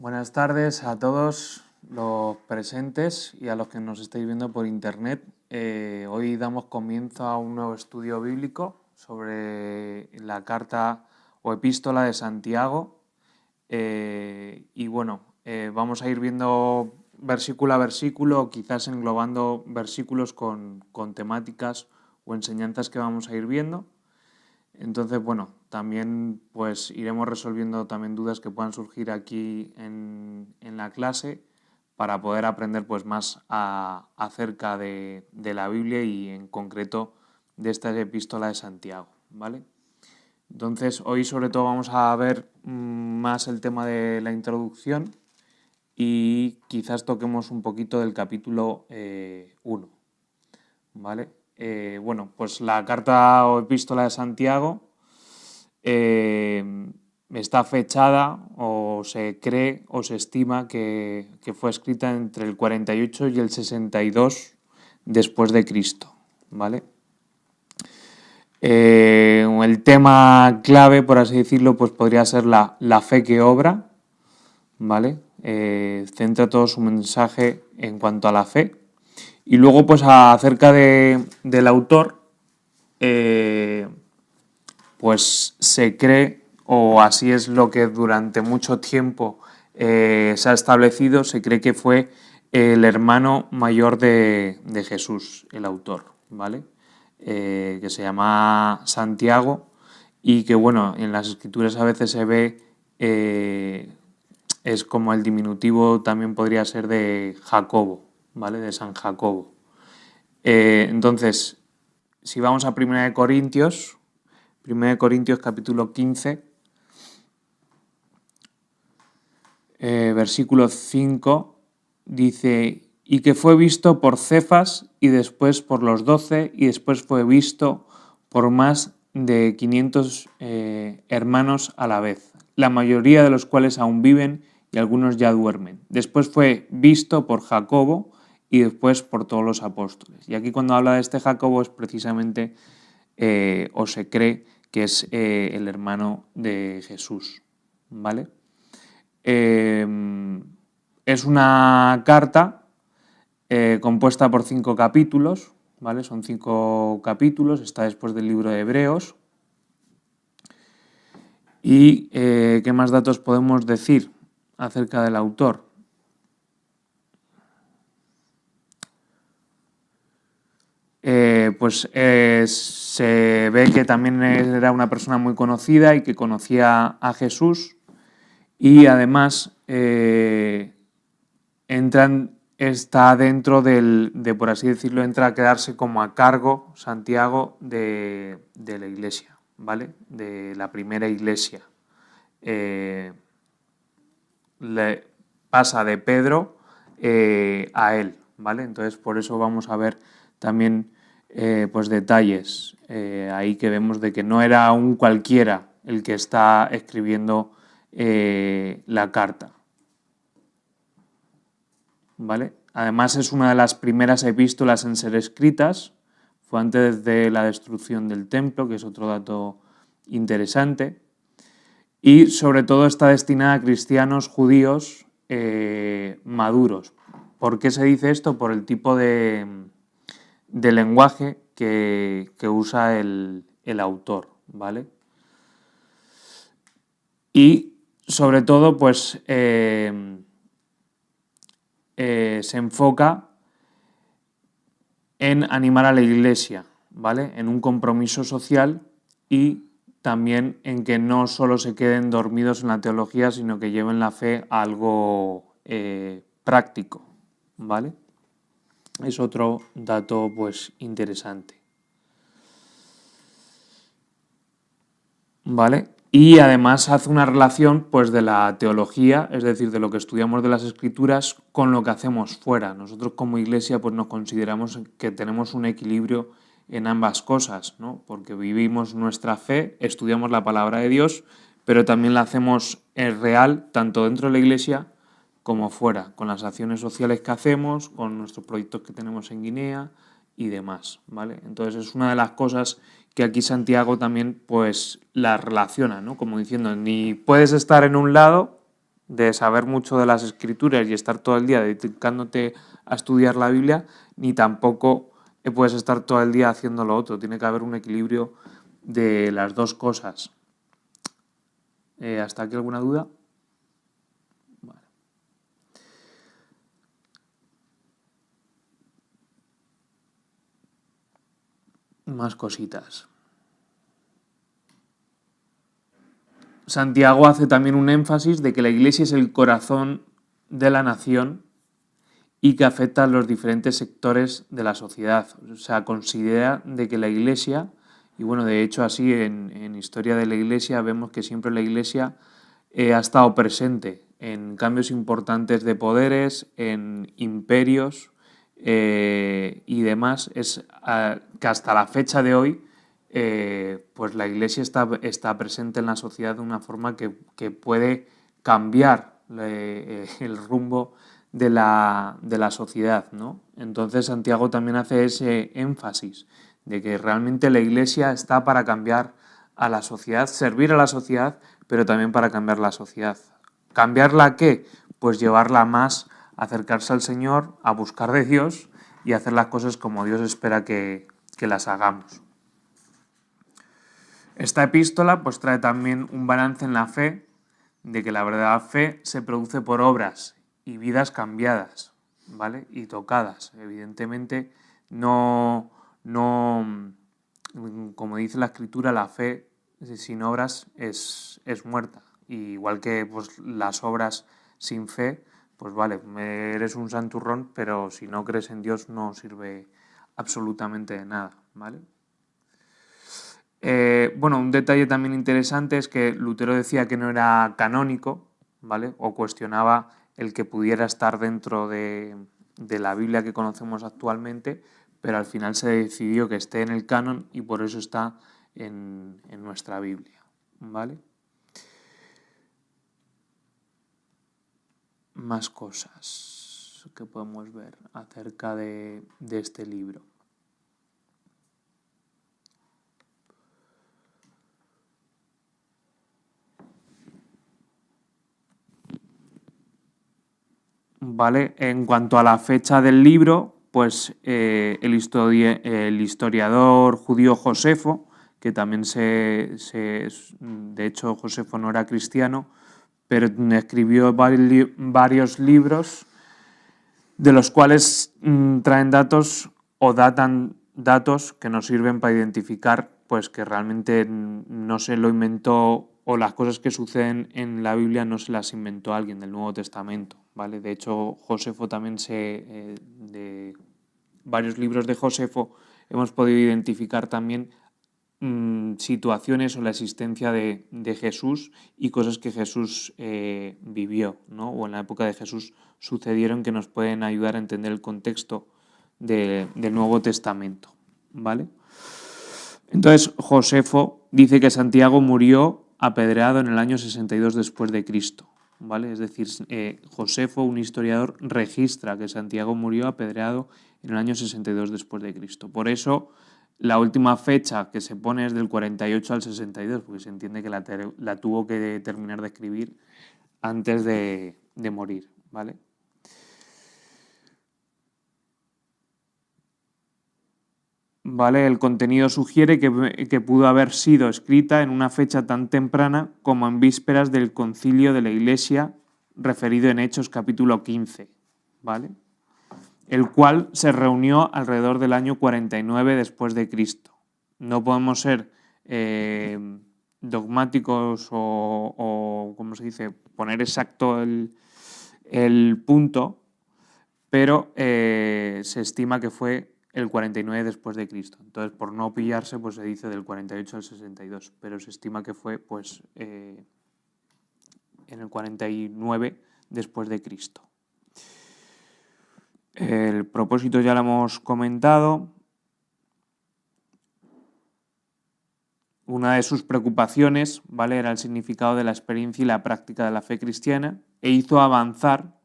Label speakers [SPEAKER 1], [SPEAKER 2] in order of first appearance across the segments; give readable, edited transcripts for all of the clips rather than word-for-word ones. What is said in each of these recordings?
[SPEAKER 1] Buenas tardes a todos los presentes y a los que nos estáis viendo por internet. Hoy damos comienzo a un nuevo estudio bíblico sobre la carta o epístola de Santiago. Vamos a ir viendo versículo a versículo, quizás englobando versículos con temáticas o enseñanzas que vamos a ir viendo. Entonces, también pues iremos resolviendo también dudas que puedan surgir aquí en la clase para poder aprender pues más acerca de la Biblia y en concreto de esta epístola de Santiago, ¿vale? Entonces, hoy sobre todo vamos a ver más el tema de la introducción y quizás toquemos un poquito del capítulo 1, ¿vale? Pues la carta o epístola de Santiago está fechada o se cree o se estima que fue escrita entre el 48 y el 62 después de Cristo, ¿vale? El tema clave, por así decirlo, pues podría ser la fe que obra, ¿vale? Centra todo su mensaje en cuanto a la fe. Y luego, pues acerca del autor, pues se cree, o así es lo que durante mucho tiempo se ha establecido, se cree que fue el hermano mayor de Jesús, el autor, ¿vale? Que se llama Santiago y que, en las escrituras a veces se ve, es como el diminutivo también podría ser de Jacobo, ¿vale? De San Jacobo. Entonces, si vamos a 1 Corintios capítulo 15, versículo 5, dice: y que fue visto por Cefas y después por los 12 y después fue visto por más de 500 hermanos a la vez, la mayoría de los cuales aún viven y algunos ya duermen. Después fue visto por Jacobo y después por todos los apóstoles. Y aquí cuando habla de este Jacobo es precisamente, o se cree que es el hermano de Jesús, ¿vale? Es una carta compuesta por 5 capítulos, ¿vale? Son 5 capítulos, está después del libro de Hebreos. ¿Y qué más datos podemos decir acerca del autor? Se ve que también era una persona muy conocida y que conocía a Jesús y además está dentro por así decirlo, entra a quedarse como a cargo Santiago de la iglesia, ¿vale? De la primera iglesia. Le pasa de Pedro a él, ¿vale? Entonces por eso vamos a ver también pues detalles ahí que vemos de que no era un cualquiera el que está escribiendo la carta, ¿vale? Además es una de las primeras epístolas en ser escritas, fue antes de la destrucción del templo, que es otro dato interesante, y sobre todo está destinada a cristianos judíos maduros. ¿Por qué se dice esto? Por el tipo de lenguaje que usa el autor, ¿vale? Y sobre todo, pues se enfoca en animar a la iglesia, ¿vale? En un compromiso social y también en que no solo se queden dormidos en la teología, sino que lleven la fe a algo práctico, ¿vale? Es otro dato pues interesante, ¿vale? Y además hace una relación pues de la teología, es decir, de lo que estudiamos de las escrituras con lo que hacemos fuera. Nosotros como iglesia pues nos consideramos que tenemos un equilibrio en ambas cosas, ¿no? Porque vivimos nuestra fe, estudiamos la palabra de Dios, pero también la hacemos real tanto dentro de la iglesia como fuera, con las acciones sociales que hacemos, con nuestros proyectos que tenemos en Guinea y demás, ¿vale? Entonces es una de las cosas que aquí Santiago también pues la relaciona, ¿no? Como diciendo, ni puedes estar en un lado de saber mucho de las escrituras y estar todo el día dedicándote a estudiar la Biblia, ni tampoco puedes estar todo el día haciendo lo otro. Tiene que haber un equilibrio de las dos cosas. ¿Hasta aquí alguna duda? Vale. Más cositas. Santiago hace también un énfasis de que la Iglesia es el corazón de la nación y que afecta a los diferentes sectores de la sociedad. O sea, considera de que la Iglesia, y bueno, de hecho así en historia de la Iglesia vemos que siempre la Iglesia ha estado presente en cambios importantes de poderes, en imperios y demás. Es que hasta la fecha de hoy pues la Iglesia está presente en la sociedad de una forma que puede cambiar el rumbo de la sociedad, ¿no? Entonces Santiago también hace ese énfasis de que realmente la Iglesia está para cambiar a la sociedad, servir a la sociedad, pero también para cambiar la sociedad. ¿Cambiarla a qué? Pues llevarla más a acercarse al Señor, a buscar de Dios y hacer las cosas como Dios espera que las hagamos. Esta epístola pues trae también un balance en la fe, de que la verdadera fe se produce por obras y vidas cambiadas, ¿vale? Y tocadas. Evidentemente, no, como dice la Escritura, la fe sin obras es muerta. Y igual que pues, las obras sin fe, pues vale, eres un santurrón, pero si no crees en Dios no sirve absolutamente de nada, ¿vale? Bueno, un detalle también interesante es que Lutero decía que no era canónico, ¿vale? O cuestionaba el que pudiera estar dentro de la Biblia que conocemos actualmente, pero al final se decidió que esté en el canon y por eso está en nuestra Biblia, ¿vale? Más cosas que podemos ver acerca de este libro. Vale, en cuanto a la fecha del libro, pues el historiador judío Josefo, que también de hecho Josefo no era cristiano, pero escribió varios libros de los cuales traen datos o datan datos que nos sirven para identificar pues que realmente no se lo inventó o las cosas que suceden en la Biblia no se las inventó alguien del Nuevo Testamento, ¿vale? De hecho, Josefo también de varios libros de Josefo hemos podido identificar también situaciones o la existencia de Jesús y cosas que Jesús vivió, ¿no? O en la época de Jesús sucedieron que nos pueden ayudar a entender el contexto del Nuevo Testamento, ¿vale? Entonces, Josefo dice que Santiago murió apedreado en el año 62 después de Cristo, ¿vale? Es decir, Josefo, un historiador, registra que Santiago murió apedreado en el año 62 después de Cristo. Por eso, la última fecha que se pone es del 48 al 62, porque se entiende que la tuvo que terminar de escribir antes de morir, ¿vale? ¿Vale? El contenido sugiere que pudo haber sido escrita en una fecha tan temprana como en vísperas del concilio de la Iglesia referido en Hechos capítulo 15, ¿vale? El cual se reunió alrededor del año 49 después de Cristo. No podemos ser dogmáticos o, ¿cómo se dice?, poner exacto el punto, pero se estima que fue el 49 después de Cristo. Entonces, por no pillarse, pues se dice del 48 al 62, pero se estima que fue pues en el 49 después de Cristo. El propósito ya lo hemos comentado. Una de sus preocupaciones, ¿vale?, era el significado de la experiencia y la práctica de la fe cristiana e hizo avanzar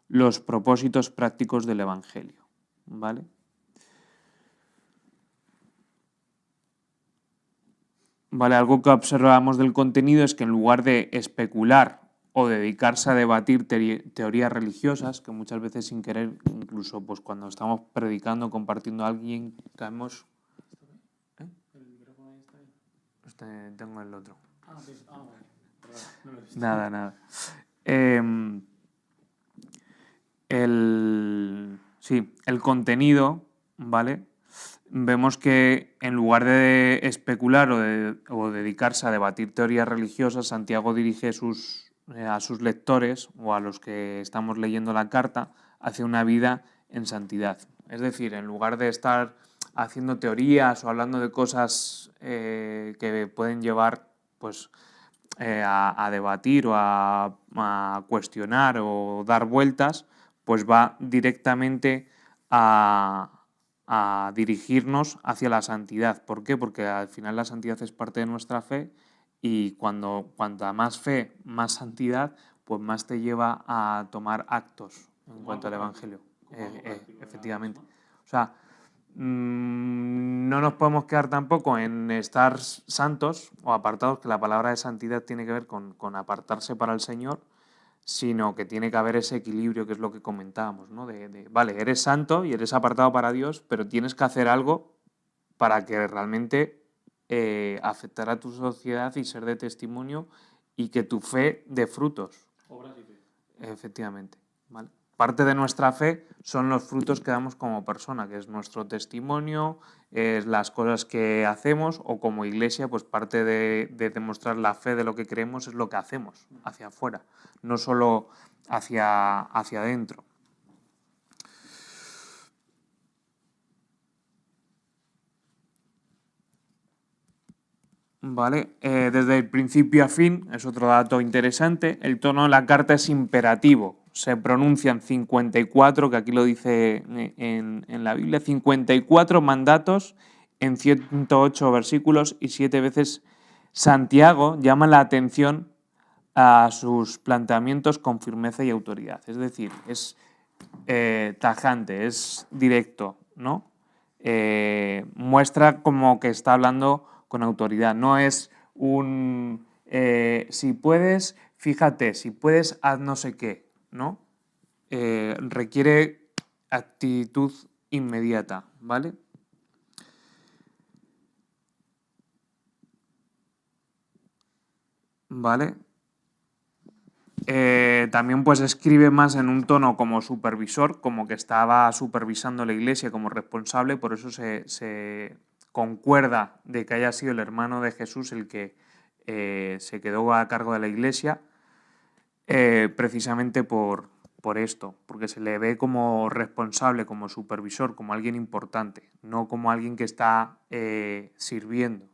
[SPEAKER 1] los propósitos prácticos del Evangelio, ¿vale? Vale, algo que observamos del contenido es que en lugar de especular o dedicarse a debatir teorías religiosas, que muchas veces sin querer, incluso pues cuando estamos predicando, compartiendo a alguien, caemos... ¿Eh?
[SPEAKER 2] ¿El micrófono ahí está bien?
[SPEAKER 1] Tengo el otro.
[SPEAKER 2] Vale. Perdón, no lo he visto.
[SPEAKER 1] Nada. El contenido, ¿vale? Vemos que en lugar de especular o dedicarse a debatir teorías religiosas, Santiago dirige a sus lectores o a los que estamos leyendo la carta hacia una vida en santidad. Es decir, en lugar de estar haciendo teorías o hablando de cosas que pueden llevar pues, a debatir o a cuestionar o dar vueltas, pues va directamente a dirigirnos hacia la santidad. ¿Por qué? Porque al final la santidad es parte de nuestra fe y cuanta más fe, más santidad, pues más te lleva a tomar actos en cuanto al Evangelio. Efectivamente. O sea, no nos podemos quedar tampoco en estar santos o apartados, que la palabra de santidad tiene que ver con apartarse para el Señor, sino que tiene que haber ese equilibrio, que es lo que comentábamos, ¿no? Vale, eres santo y eres apartado para Dios, pero tienes que hacer algo para que realmente afectar a tu sociedad y ser de testimonio y que tu fe dé frutos.
[SPEAKER 2] Obras y fe.
[SPEAKER 1] Efectivamente, ¿vale? Parte de nuestra fe son los frutos que damos como persona, que es nuestro testimonio, es las cosas que hacemos, o como iglesia, pues parte de demostrar la fe de lo que creemos es lo que hacemos hacia afuera, no solo hacia adentro. Vale, desde el principio a fin, es otro dato interesante, el tono de la carta es imperativo. Se pronuncian 54, que aquí lo dice en la Biblia, 54 mandatos en 108 versículos y 7 veces Santiago llama la atención a sus planteamientos con firmeza y autoridad. Es decir, es tajante, es directo, ¿no? Muestra como que está hablando con autoridad. No es un si puedes, fíjate, si puedes, haz no sé qué, ¿no? Requiere actitud inmediata, ¿vale? ¿Vale? También pues escribe más en un tono como supervisor, como que estaba supervisando la iglesia como responsable, por eso se concuerda de que haya sido el hermano de Jesús el que se quedó a cargo de la iglesia, precisamente por esto, porque se le ve como responsable, como supervisor, como alguien importante, no como alguien que está sirviendo.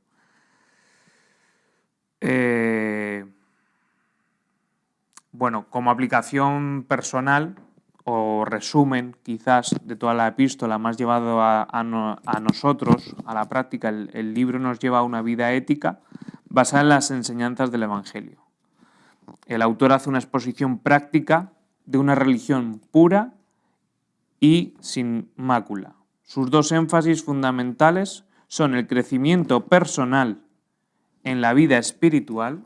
[SPEAKER 1] Bueno, como aplicación personal o resumen quizás de toda la epístola más llevado a nosotros, a la práctica, el libro nos lleva a una vida ética basada en las enseñanzas del Evangelio. El autor hace una exposición práctica de una religión pura y sin mácula. Sus dos énfasis fundamentales son el crecimiento personal en la vida espiritual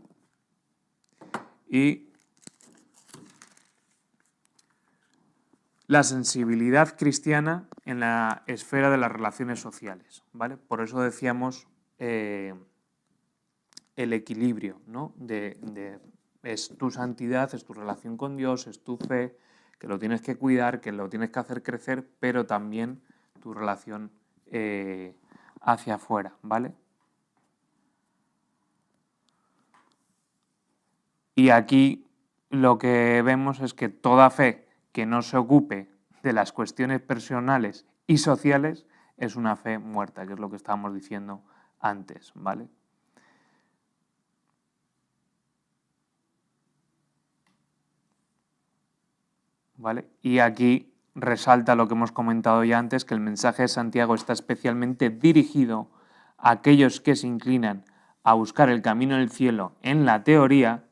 [SPEAKER 1] y la sensibilidad cristiana en la esfera de las relaciones sociales, ¿vale? Por eso decíamos el equilibrio, ¿no? Es tu santidad, es tu relación con Dios, es tu fe, que lo tienes que cuidar, que lo tienes que hacer crecer, pero también tu relación hacia afuera, ¿vale? Y aquí lo que vemos es que toda fe que no se ocupe de las cuestiones personales y sociales es una fe muerta, que es lo que estábamos diciendo antes, ¿vale? ¿Vale? Y aquí resalta lo que hemos comentado ya antes, que el mensaje de Santiago está especialmente dirigido a aquellos que se inclinan a buscar el camino del cielo en la teoría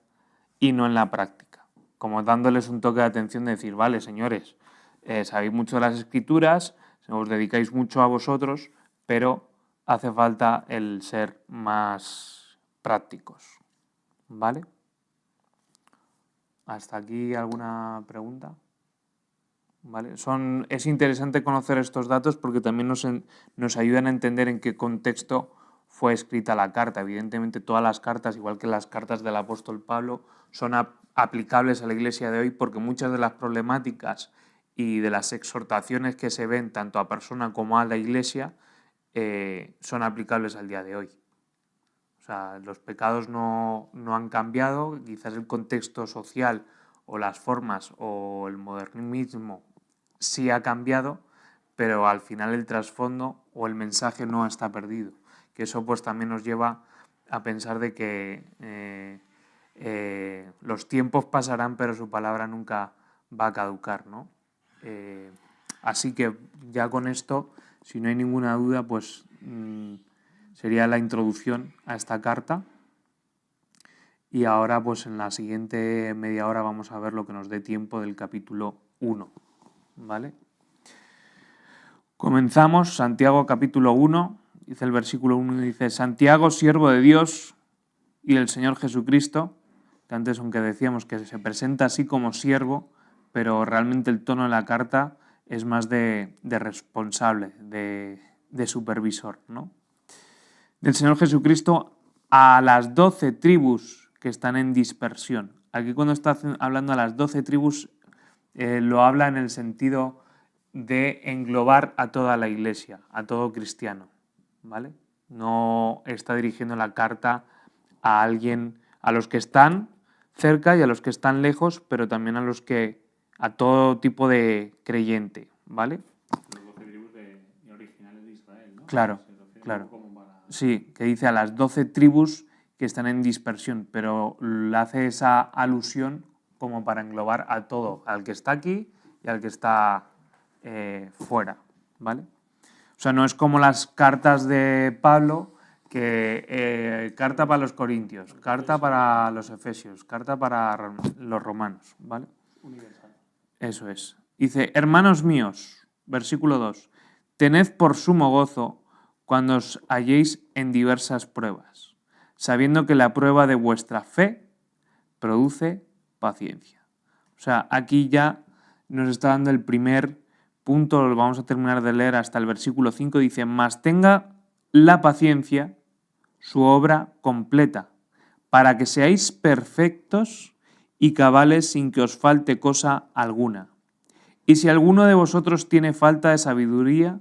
[SPEAKER 1] y no en la práctica, como dándoles un toque de atención de decir, vale, señores, sabéis mucho de las escrituras, os dedicáis mucho a vosotros, pero hace falta el ser más prácticos, ¿vale? ¿Hasta aquí alguna pregunta? ¿Vale? Es interesante conocer estos datos porque también nos ayudan a entender en qué contexto fue escrita la carta. Evidentemente todas las cartas, igual que las cartas del apóstol Pablo, son aplicables a la iglesia de hoy porque muchas de las problemáticas y de las exhortaciones que se ven tanto a persona como a la iglesia son aplicables al día de hoy. O sea, los pecados no han cambiado, quizás el contexto social o las formas o el modernismo sí ha cambiado, pero al final el trasfondo o el mensaje no está perdido. Que eso pues también nos lleva a pensar de que los tiempos pasarán, pero su palabra nunca va a caducar, ¿no? Así que ya con esto, si no hay ninguna duda, pues sería la introducción a esta carta. Y ahora, pues en la siguiente media hora vamos a ver lo que nos dé tiempo del capítulo 1, ¿vale? Comenzamos, Santiago capítulo 1, dice el versículo 1, dice: Santiago, siervo de Dios y del Señor Jesucristo, que antes aunque decíamos que se presenta así como siervo, pero realmente el tono de la carta es más de responsable, de supervisor, ¿no? Del Señor Jesucristo a las 12 tribus que están en dispersión. Aquí cuando está hablando a las 12 tribus lo habla en el sentido de englobar a toda la iglesia, a todo cristiano, ¿vale? No está dirigiendo la carta a alguien, a los que están cerca y a los que están lejos, pero también a todo tipo de creyente, ¿vale?
[SPEAKER 2] Los 12 tribus originales de Israel, ¿no?
[SPEAKER 1] Claro, claro. Sí, que dice a las 12 tribus que están en dispersión, pero hace esa alusión como para englobar a todo, al que está aquí y al que está fuera, ¿vale? O sea, no es como las cartas de Pablo, que carta para los corintios, carta para los efesios, carta para los romanos, ¿vale?
[SPEAKER 2] Universal.
[SPEAKER 1] Eso es. Dice: hermanos míos, versículo 2, tened por sumo gozo cuando os halléis en diversas pruebas, sabiendo que la prueba de vuestra fe produce paciencia. O sea, aquí ya nos está dando el primer punto, lo vamos a terminar de leer hasta el versículo 5, dice: mas tenga la paciencia su obra completa, para que seáis perfectos y cabales sin que os falte cosa alguna. Y si alguno de vosotros tiene falta de sabiduría,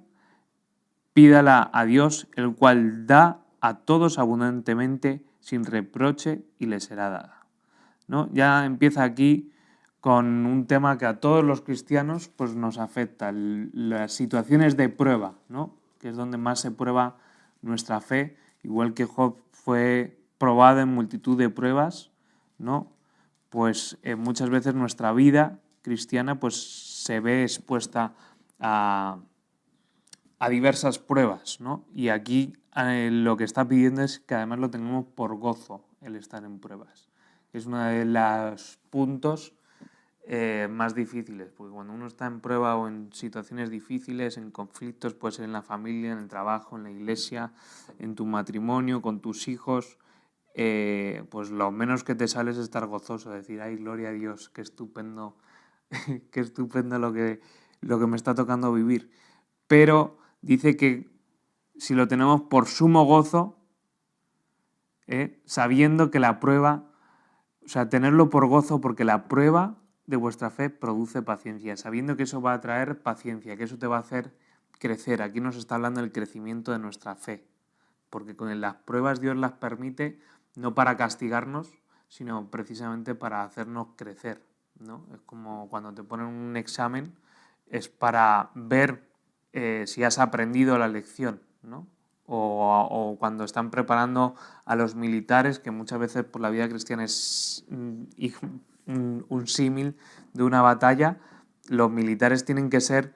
[SPEAKER 1] pídala a Dios, el cual da a todos abundantemente, sin reproche, y le será dada, ¿no? Ya empieza aquí con un tema que a todos los cristianos pues, nos afecta, las situaciones de prueba, ¿no? Que es donde más se prueba nuestra fe, igual que Job fue probado en multitud de pruebas, ¿no? Pues muchas veces nuestra vida cristiana pues, se ve expuesta a diversas pruebas, ¿no? Y aquí lo que está pidiendo es que además lo tengamos por gozo, el estar en pruebas. Es uno de los puntos más difíciles, porque cuando uno está en prueba o en situaciones difíciles, en conflictos, puede ser en la familia, en el trabajo, en la iglesia, en tu matrimonio, con tus hijos, pues lo menos que te sale es estar gozoso, decir: ay, gloria a Dios, qué estupendo, qué estupendo lo que me está tocando vivir. Pero dice que si lo tenemos por sumo gozo, sabiendo que la prueba, o sea, tenerlo por gozo porque la prueba de vuestra fe produce paciencia, sabiendo que eso va a traer paciencia, que eso te va a hacer crecer. Aquí nos está hablando del crecimiento de nuestra fe, porque con las pruebas Dios las permite no para castigarnos, sino precisamente para hacernos crecer, ¿no? Es como cuando te ponen un examen, es para ver si has aprendido la lección, ¿no? O cuando están preparando a los militares, que muchas veces por la vida cristiana es un símil de una batalla, los militares tienen que ser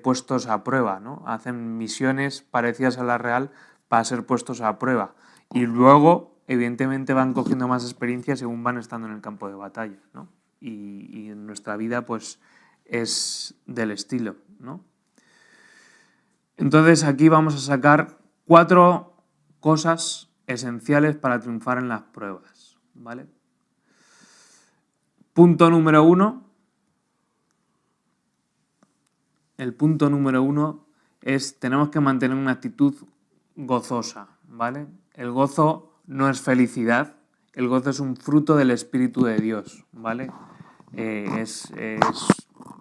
[SPEAKER 1] puestos a prueba, ¿no? Hacen misiones parecidas a la real para ser puestos a prueba. Y luego, evidentemente, van cogiendo más experiencia según van estando en el campo de batalla, ¿no? Y en nuestra vida, pues, es del estilo, ¿no? Entonces, aquí vamos a sacar 4 cosas esenciales para triunfar en las pruebas, ¿vale? punto número 1. El punto número 1 es tenemos que mantener una actitud gozosa, ¿vale? El gozo no es felicidad, el gozo es un fruto del Espíritu de Dios, ¿vale? Es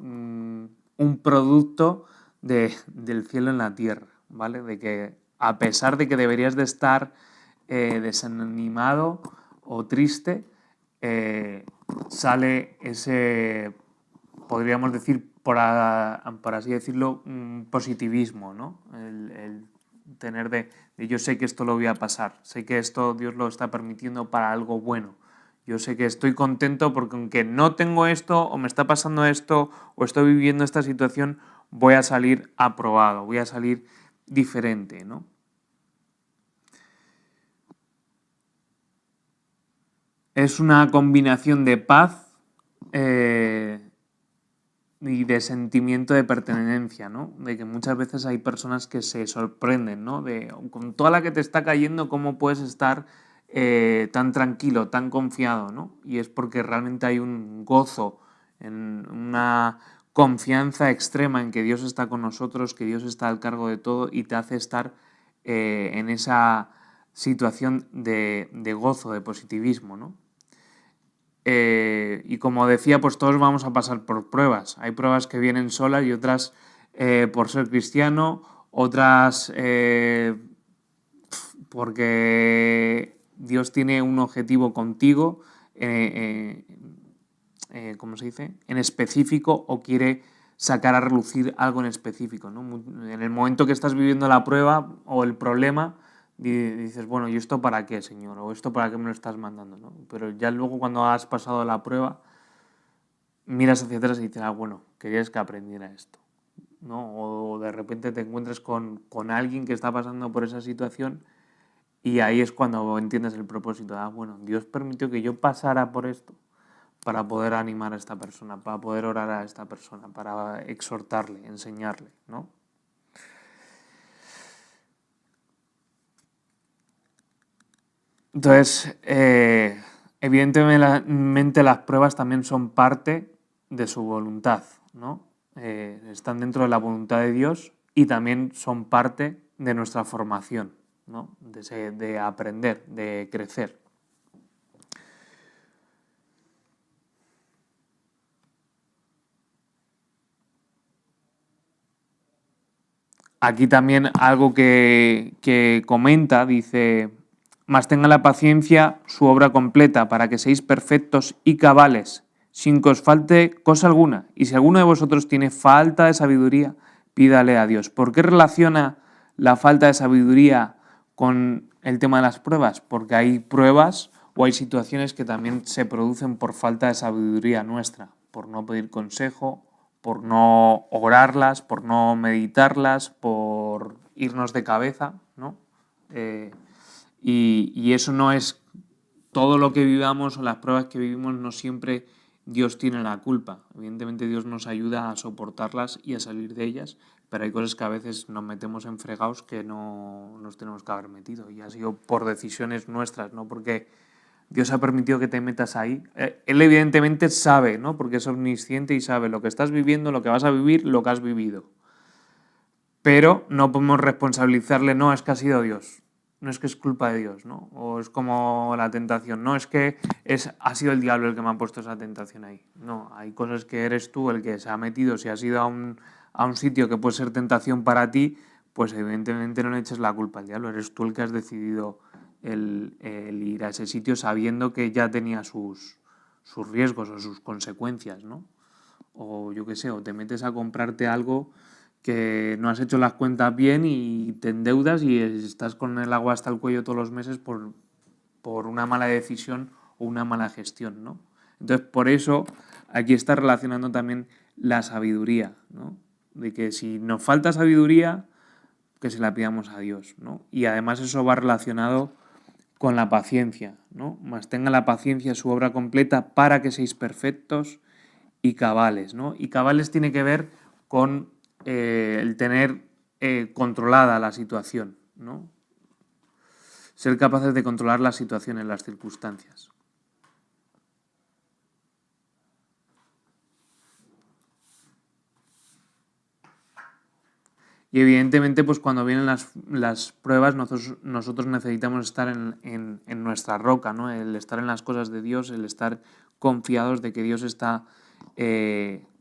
[SPEAKER 1] un producto del cielo en la tierra, ¿vale? De que a pesar de que deberías de estar desanimado o triste, sale ese, podríamos decir, por así decirlo, un positivismo, ¿no? El tener de yo sé que esto lo voy a pasar, sé que esto Dios lo está permitiendo para algo bueno. Yo sé que estoy contento porque aunque no tengo esto o me está pasando esto o estoy viviendo esta situación, voy a salir aprobado, voy a salir diferente, ¿no? Es una combinación de paz y de sentimiento de pertenencia, ¿no? De que muchas veces hay personas que se sorprenden, ¿no? De con toda la que te está cayendo, ¿cómo puedes estar tan tranquilo, tan confiado, ¿no? Y es porque realmente hay un gozo, en una confianza extrema en que Dios está con nosotros, que Dios está al cargo de todo y te hace estar en esa situación de gozo, de positivismo, ¿no? Y como decía, pues todos vamos a pasar por pruebas. Hay pruebas que vienen solas y otras por ser cristiano, otras porque Dios tiene un objetivo contigo, ¿cómo se dice? En específico o quiere sacar a relucir algo en específico, ¿no? En el momento que estás viviendo la prueba o el problema, dices, bueno, ¿y esto para qué, Señor? ¿O esto para qué me lo estás mandando? ¿No? Pero ya luego cuando has pasado la prueba, miras hacia atrás y dices, bueno, querías que aprendiera esto, ¿no? O de repente te encuentres con alguien que está pasando por esa situación y ahí es cuando entiendes el propósito. Bueno, Dios permitió que yo pasara por esto para poder animar a esta persona, para poder orar a esta persona, para exhortarle, enseñarle, ¿no? Entonces, evidentemente las pruebas también son parte de su voluntad, ¿no? Están dentro de la voluntad de Dios y también son parte de nuestra formación, ¿no? De aprender, de crecer. Aquí también algo que comenta, dice, mas tenga la paciencia su obra completa para que seáis perfectos y cabales, sin que os falte cosa alguna. Y si alguno de vosotros tiene falta de sabiduría, pídale a Dios. ¿Por qué relaciona la falta de sabiduría con el tema de las pruebas? Porque hay pruebas o hay situaciones que también se producen por falta de sabiduría nuestra, por no pedir consejo, por no orarlas, por no meditarlas, por irnos de cabeza, ¿no? Y eso no es todo lo que vivamos o las pruebas que vivimos, no siempre Dios tiene la culpa. Evidentemente Dios nos ayuda a soportarlas y a salir de ellas, pero hay cosas que a veces nos metemos en fregados que no nos tenemos que haber metido y ha sido por decisiones nuestras, no porque Dios ha permitido que te metas ahí. Él evidentemente sabe, ¿no? Porque es omnisciente y sabe lo que estás viviendo, lo que vas a vivir, lo que has vivido. Pero no podemos responsabilizarle, no, es que ha sido Dios. No es que es culpa de Dios, ¿no? O es como la tentación. No, es que ha sido el diablo el que me ha puesto esa tentación ahí. No, hay cosas que eres tú el que se ha metido. Si has ido a un sitio que puede ser tentación para ti, pues evidentemente no le eches la culpa al diablo. Eres tú el que has decidido el ir a ese sitio sabiendo que ya tenía sus riesgos o sus consecuencias, ¿no? O yo qué sé, o te metes a comprarte algo que no has hecho las cuentas bien y te endeudas y estás con el agua hasta el cuello todos los meses por una mala decisión o una mala gestión, ¿no? Entonces, por eso aquí está relacionando también la sabiduría, ¿no? De que si nos falta sabiduría, que se la pidamos a Dios, ¿no? Y además eso va relacionado con la paciencia, ¿no? Mas tenga la paciencia su obra completa para que seáis perfectos y cabales, ¿no? Y cabales tiene que ver con el tener controlada la situación, ¿no? Ser capaces de controlar la situación en las circunstancias. Y evidentemente, pues cuando vienen las pruebas, nosotros necesitamos estar en nuestra roca, ¿no? El estar en las cosas de Dios, el estar confiados de que Dios está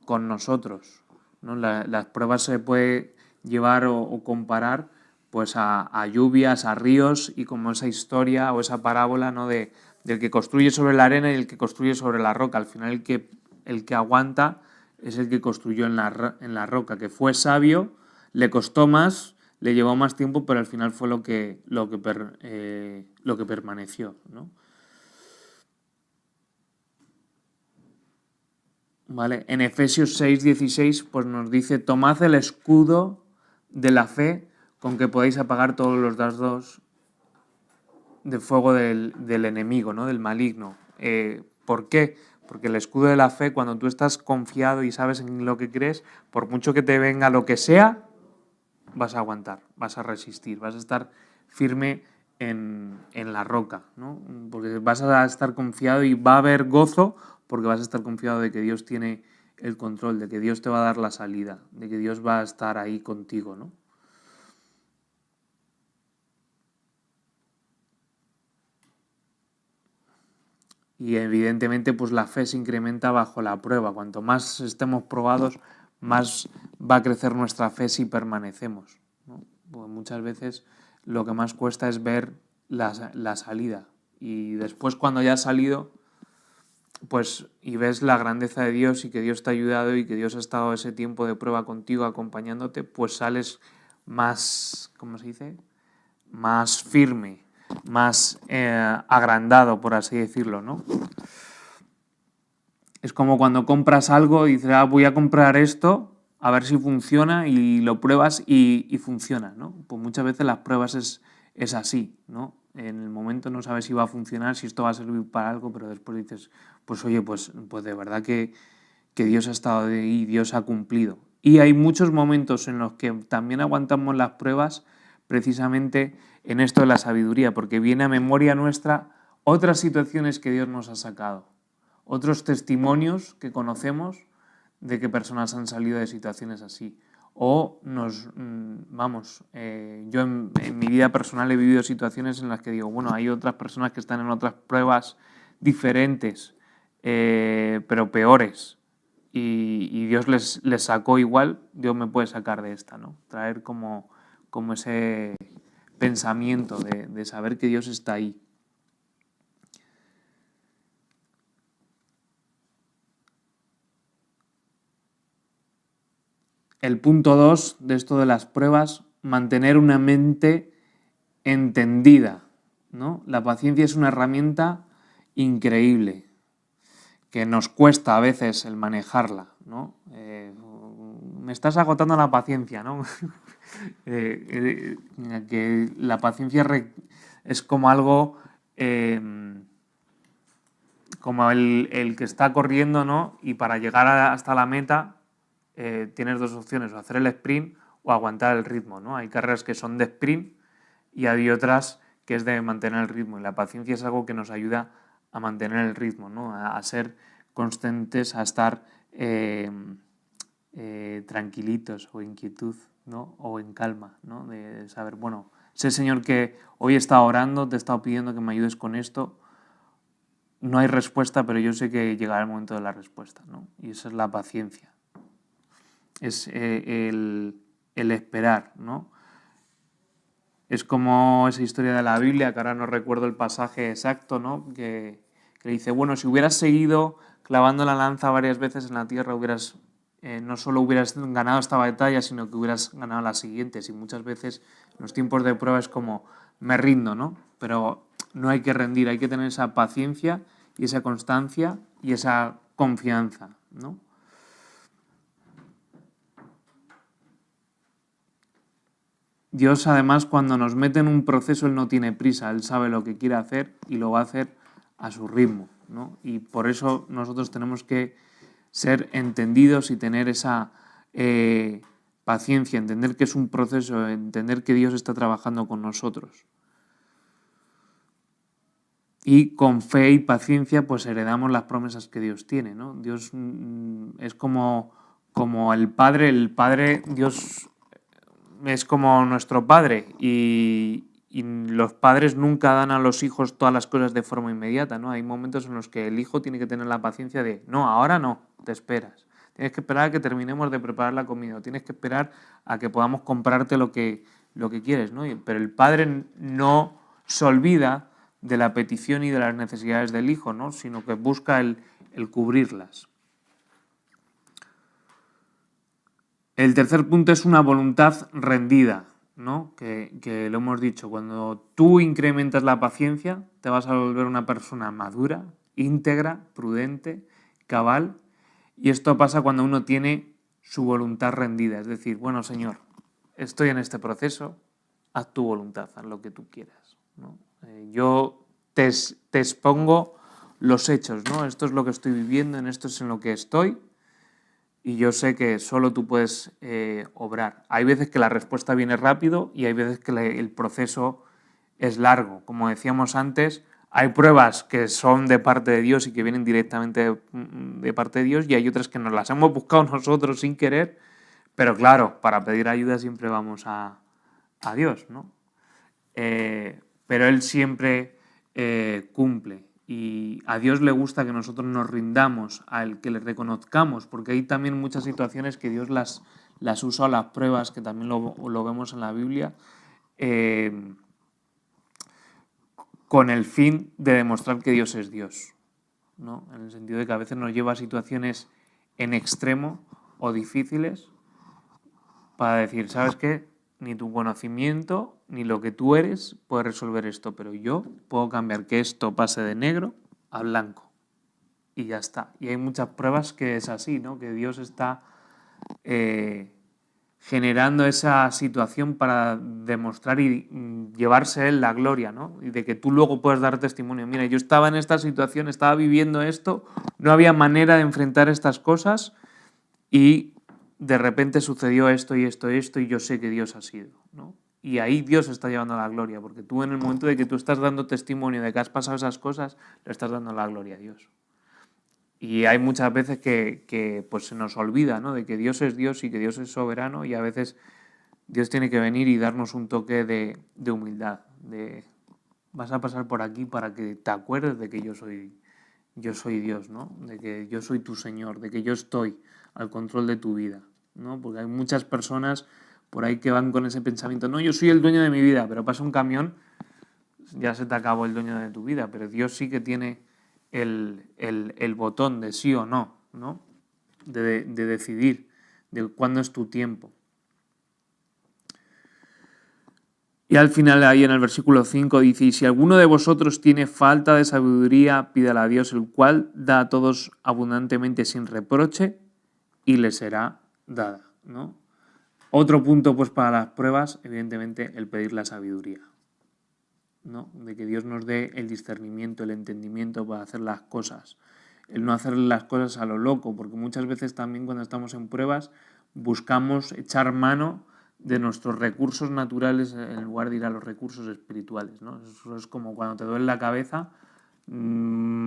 [SPEAKER 1] con nosotros, ¿no? Las pruebas se puede llevar o comparar pues a lluvias, a ríos, y como esa historia o esa parábola, ¿no? del que construye sobre la arena y el que construye sobre la roca. Al final el que aguanta es el que construyó en la roca, que fue sabio, le costó más, le llevó más tiempo, pero al final fue lo que permaneció, ¿no? ¿Vale? En Efesios 6:16 pues nos dice: tomad el escudo de la fe con que podéis apagar todos los dardos de fuego del enemigo, ¿no? Del maligno. ¿Por qué? Porque el escudo de la fe, cuando tú estás confiado y sabes en lo que crees, por mucho que te venga lo que sea, vas a aguantar, vas a resistir, vas a estar firme en la roca, ¿no? Porque vas a estar confiado y va a haber gozo, porque vas a estar confiado de que Dios tiene el control, de que Dios te va a dar la salida, de que Dios va a estar ahí contigo, ¿no? Y evidentemente pues la fe se incrementa bajo la prueba. Cuanto más estemos probados, más va a crecer nuestra fe si permanecemos, ¿no? Porque muchas veces lo que más cuesta es ver la salida. Y después, cuando ya has salido, pues y ves la grandeza de Dios y que Dios te ha ayudado y que Dios ha estado ese tiempo de prueba contigo acompañándote, pues sales más, ¿cómo se dice? Más firme, más agrandado, por así decirlo, ¿no? Es como cuando compras algo y dices: voy a comprar esto, a ver si funciona, y lo pruebas y funciona, ¿no? Pues muchas veces las pruebas es así, ¿no? En el momento no sabes si va a funcionar, si esto va a servir para algo, pero después dices: pues oye, pues de verdad que Dios ha estado ahí, Dios ha cumplido. Y hay muchos momentos en los que también aguantamos las pruebas precisamente en esto de la sabiduría, porque viene a memoria nuestra otras situaciones que Dios nos ha sacado, otros testimonios que conocemos de que personas han salido de situaciones así. O yo en mi vida personal he vivido situaciones en las que digo: bueno, hay otras personas que están en otras pruebas diferentes, pero peores, y Dios les sacó igual. Dios me puede sacar de esta, ¿no? Traer como ese pensamiento de saber que Dios está ahí. El punto 2 de esto de las pruebas: mantener una mente entendida, ¿no? La paciencia es una herramienta increíble, que nos cuesta a veces el manejarla, ¿no? Me estás agotando la paciencia, ¿no? Que la paciencia es como algo, como el que está corriendo, ¿no? Y para llegar hasta la meta tienes dos opciones: o hacer el sprint o aguantar el ritmo, ¿no? Hay carreras que son de sprint y hay otras que es de mantener el ritmo, y la paciencia es algo que nos ayuda a mantener el ritmo, ¿no? A ser constantes, a estar tranquilitos, o en quietud, ¿no? O en calma, ¿no? De saber, bueno, sé, Señor, que hoy he estado orando, te he estado pidiendo que me ayudes con esto, no hay respuesta, pero yo sé que llegará el momento de la respuesta, ¿no? Y esa es la paciencia. Es el esperar, ¿no? Es como esa historia de la Biblia, que ahora no recuerdo el pasaje exacto, ¿no? Que dice: bueno, si hubieras seguido clavando la lanza varias veces en la tierra, no solo hubieras ganado esta batalla, sino que hubieras ganado las siguientes. Y muchas veces en los tiempos de prueba es como: me rindo, ¿no? Pero no hay que rendir, hay que tener esa paciencia y esa constancia y esa confianza, ¿no? Dios, además, cuando nos mete en un proceso, Él no tiene prisa, Él sabe lo que quiere hacer y lo va a hacer a su ritmo, ¿no? Y por eso nosotros tenemos que ser entendidos y tener esa paciencia, entender que es un proceso, entender que Dios está trabajando con nosotros. Y con fe y paciencia pues heredamos las promesas que Dios tiene, ¿no? Dios es como el Padre. El Padre, Dios es como nuestro padre y los padres nunca dan a los hijos todas las cosas de forma inmediata, ¿no? Hay momentos en los que el hijo tiene que tener la paciencia de, no, ahora no, te esperas. Tienes que esperar a que terminemos de preparar la comida, o tienes que esperar a que podamos comprarte lo que quieres, ¿no? Pero el padre no se olvida de la petición y de las necesidades del hijo, ¿no? Sino que busca el cubrirlas. El tercer punto es una voluntad rendida, ¿no? Que lo hemos dicho, cuando tú incrementas la paciencia, te vas a volver una persona madura, íntegra, prudente, cabal, y esto pasa cuando uno tiene su voluntad rendida, es decir, bueno, Señor, estoy en este proceso, haz tu voluntad, haz lo que tú quieras, ¿no? Yo te expongo los hechos, ¿no? Esto es lo que estoy viviendo, en esto es en lo que estoy, y yo sé que solo tú puedes obrar. Hay veces que la respuesta viene rápido y hay veces que el proceso es largo. Como decíamos antes, hay pruebas que son de parte de Dios y que vienen directamente de parte de Dios, y hay otras que nos las hemos buscado nosotros sin querer, pero claro, para pedir ayuda siempre vamos a Dios, ¿no? Pero Él siempre cumple. Y a Dios le gusta que nosotros nos rindamos, a Él, que le reconozcamos, porque hay también muchas situaciones que Dios las usa, las pruebas, que también lo vemos en la Biblia, con el fin de demostrar que Dios es Dios, ¿no? En el sentido de que a veces nos lleva a situaciones en extremo o difíciles para decir, ¿sabes qué? Ni tu conocimiento ni lo que tú eres puede resolver esto, pero yo puedo cambiar que esto pase de negro a blanco y ya está. Y hay muchas pruebas que es así, ¿no? Que Dios está generando esa situación para demostrar y llevarse Él la gloria, ¿no? Y de que tú luego puedes dar testimonio. Mira, yo estaba en esta situación, estaba viviendo esto, no había manera de enfrentar estas cosas y de repente sucedió esto y esto y esto y yo sé que Dios ha sido, ¿no? Y ahí Dios está llevando la gloria, porque tú en el momento de que tú estás dando testimonio de que has pasado esas cosas, le estás dando la gloria a Dios. Y hay muchas veces que pues se nos olvida, ¿no? De que Dios es Dios y que Dios es soberano, y a veces Dios tiene que venir y darnos un toque de humildad, de vas a pasar por aquí para que te acuerdes de que yo soy Dios, ¿no? De que yo soy tu Señor, de que yo estoy al control de tu vida, ¿no? Porque hay muchas personas por ahí que van con ese pensamiento, no, yo soy el dueño de mi vida, pero pasa un camión, ya se te acabó el dueño de tu vida, pero Dios sí que tiene el botón de sí o no, ¿no? De decidir de cuándo es tu tiempo. Y al final ahí en el versículo 5 dice, y si alguno de vosotros tiene falta de sabiduría, pídala a Dios, el cual da a todos abundantemente sin reproche y le será dada, ¿no? Otro punto pues para las pruebas, evidentemente, el pedir la sabiduría, ¿no? De que Dios nos dé el discernimiento, el entendimiento para hacer las cosas. El no hacer las cosas a lo loco, porque muchas veces también cuando estamos en pruebas buscamos echar mano de nuestros recursos naturales en lugar de ir a los recursos espirituales, ¿no? Eso es como cuando te duele la cabeza.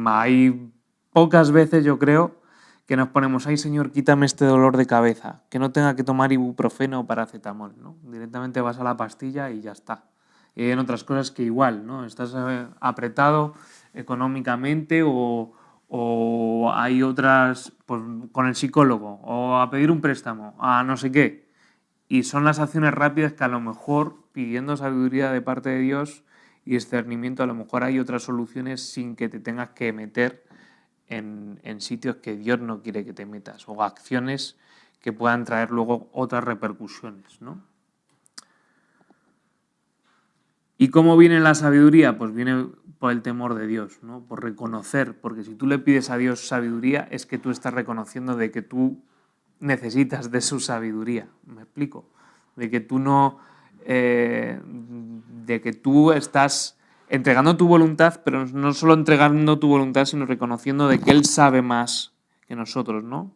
[SPEAKER 1] Hay pocas veces, yo creo, que nos ponemos, ay Señor, quítame este dolor de cabeza, que no tenga que tomar ibuprofeno o paracetamol, ¿no? Directamente vas a la pastilla y ya está. Y en otras cosas que igual, ¿no? Estás apretado económicamente o hay otras, pues con el psicólogo, o a pedir un préstamo, a no sé qué. Y son las acciones rápidas que a lo mejor, pidiendo sabiduría de parte de Dios y discernimiento, a lo mejor hay otras soluciones sin que te tengas que meter en sitios que Dios no quiere que te metas, o acciones que puedan traer luego otras repercusiones, ¿no? ¿Y cómo viene la sabiduría? Pues viene por el temor de Dios, ¿no? Por reconocer, porque si tú le pides a Dios sabiduría es que tú estás reconociendo de que tú necesitas de su sabiduría, ¿me explico? De que tú no, de que tú estás entregando tu voluntad, pero no solo entregando tu voluntad, sino reconociendo de que Él sabe más que nosotros, ¿no?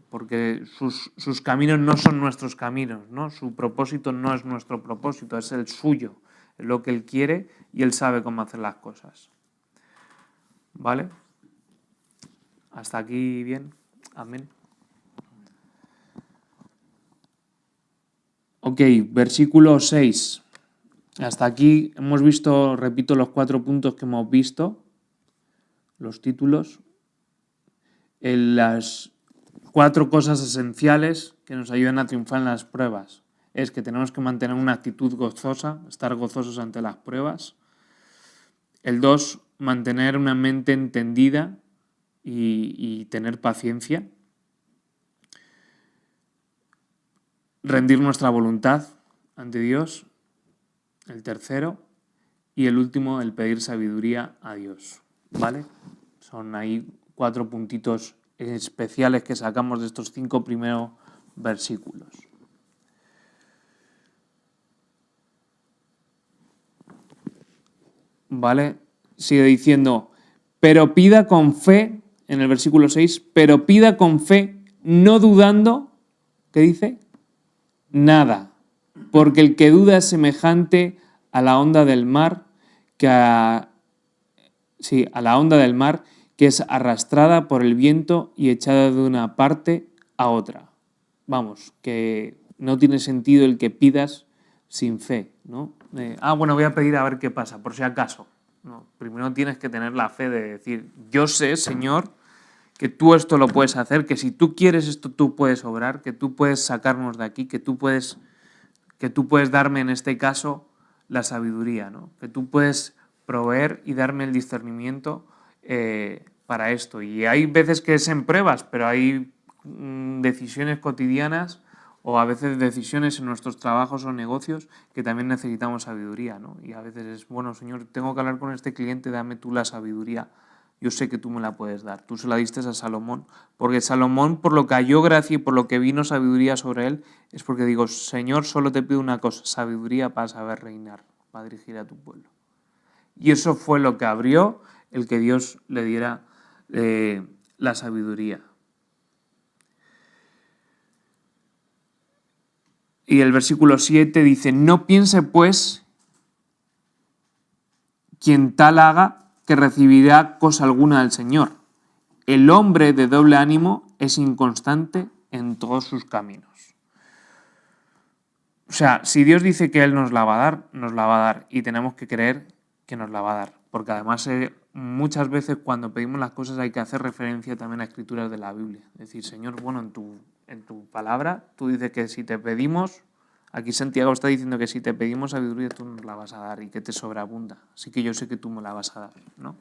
[SPEAKER 1] Porque sus caminos no son nuestros caminos, ¿no? Su propósito no es nuestro propósito, es el suyo, es lo que Él quiere y Él sabe cómo hacer las cosas. ¿Vale? Hasta aquí bien. Amén. Ok, versículo 6. Hasta aquí hemos visto, repito, los 4 puntos que hemos visto, los títulos, las 4 cosas esenciales que nos ayudan a triunfar en las pruebas. Es que tenemos que mantener una actitud gozosa, estar gozosos ante las pruebas. El 2, mantener una mente entendida y tener paciencia. Rendir nuestra voluntad ante Dios. El tercero. Y el último, el pedir sabiduría a Dios. ¿Vale? Son ahí 4 puntitos especiales que sacamos de estos 5 primeros versículos. ¿Vale? Sigue diciendo, pero pida con fe, en el versículo 6, pero pida con fe, no dudando, ¿qué dice? Nada, porque el que duda es semejante a la onda del mar, a la onda del mar que es arrastrada por el viento y echada de una parte a otra. Vamos, que no tiene sentido el que pidas sin fe, ¿no? Bueno, voy a pedir a ver qué pasa, por si acaso. No, primero tienes que tener la fe de decir, yo sé, Señor, que tú esto lo puedes hacer, que si tú quieres esto tú puedes obrar, que tú puedes sacarnos de aquí, que tú puedes darme en este caso la sabiduría, ¿no? Que tú puedes proveer y darme el discernimiento para esto. Y hay veces que es en pruebas, pero hay decisiones cotidianas o a veces decisiones en nuestros trabajos o negocios que también necesitamos sabiduría, ¿no? Y a veces es, bueno, Señor, tengo que hablar con este cliente, dame tú la sabiduría. Yo sé que tú me la puedes dar. Tú se la diste a Salomón, porque Salomón, por lo que halló gracia y por lo que vino sabiduría sobre él, es porque digo, Señor, solo te pido una cosa, sabiduría para saber reinar, para dirigir a tu pueblo. Y eso fue lo que abrió el que Dios le diera la sabiduría. Y el versículo 7 dice, no piense pues quien tal haga que recibirá cosa alguna del Señor. El hombre de doble ánimo es inconstante en todos sus caminos. O sea, si Dios dice que Él nos la va a dar, nos la va a dar. Y tenemos que creer que nos la va a dar. Porque además muchas veces cuando pedimos las cosas hay que hacer referencia también a escrituras de la Biblia. Es decir, Señor, bueno, en tu palabra tú dices que si te pedimos, aquí Santiago está diciendo que si te pedimos sabiduría tú nos la vas a dar y que te sobreabunda. Así que yo sé que tú me la vas a dar, ¿no?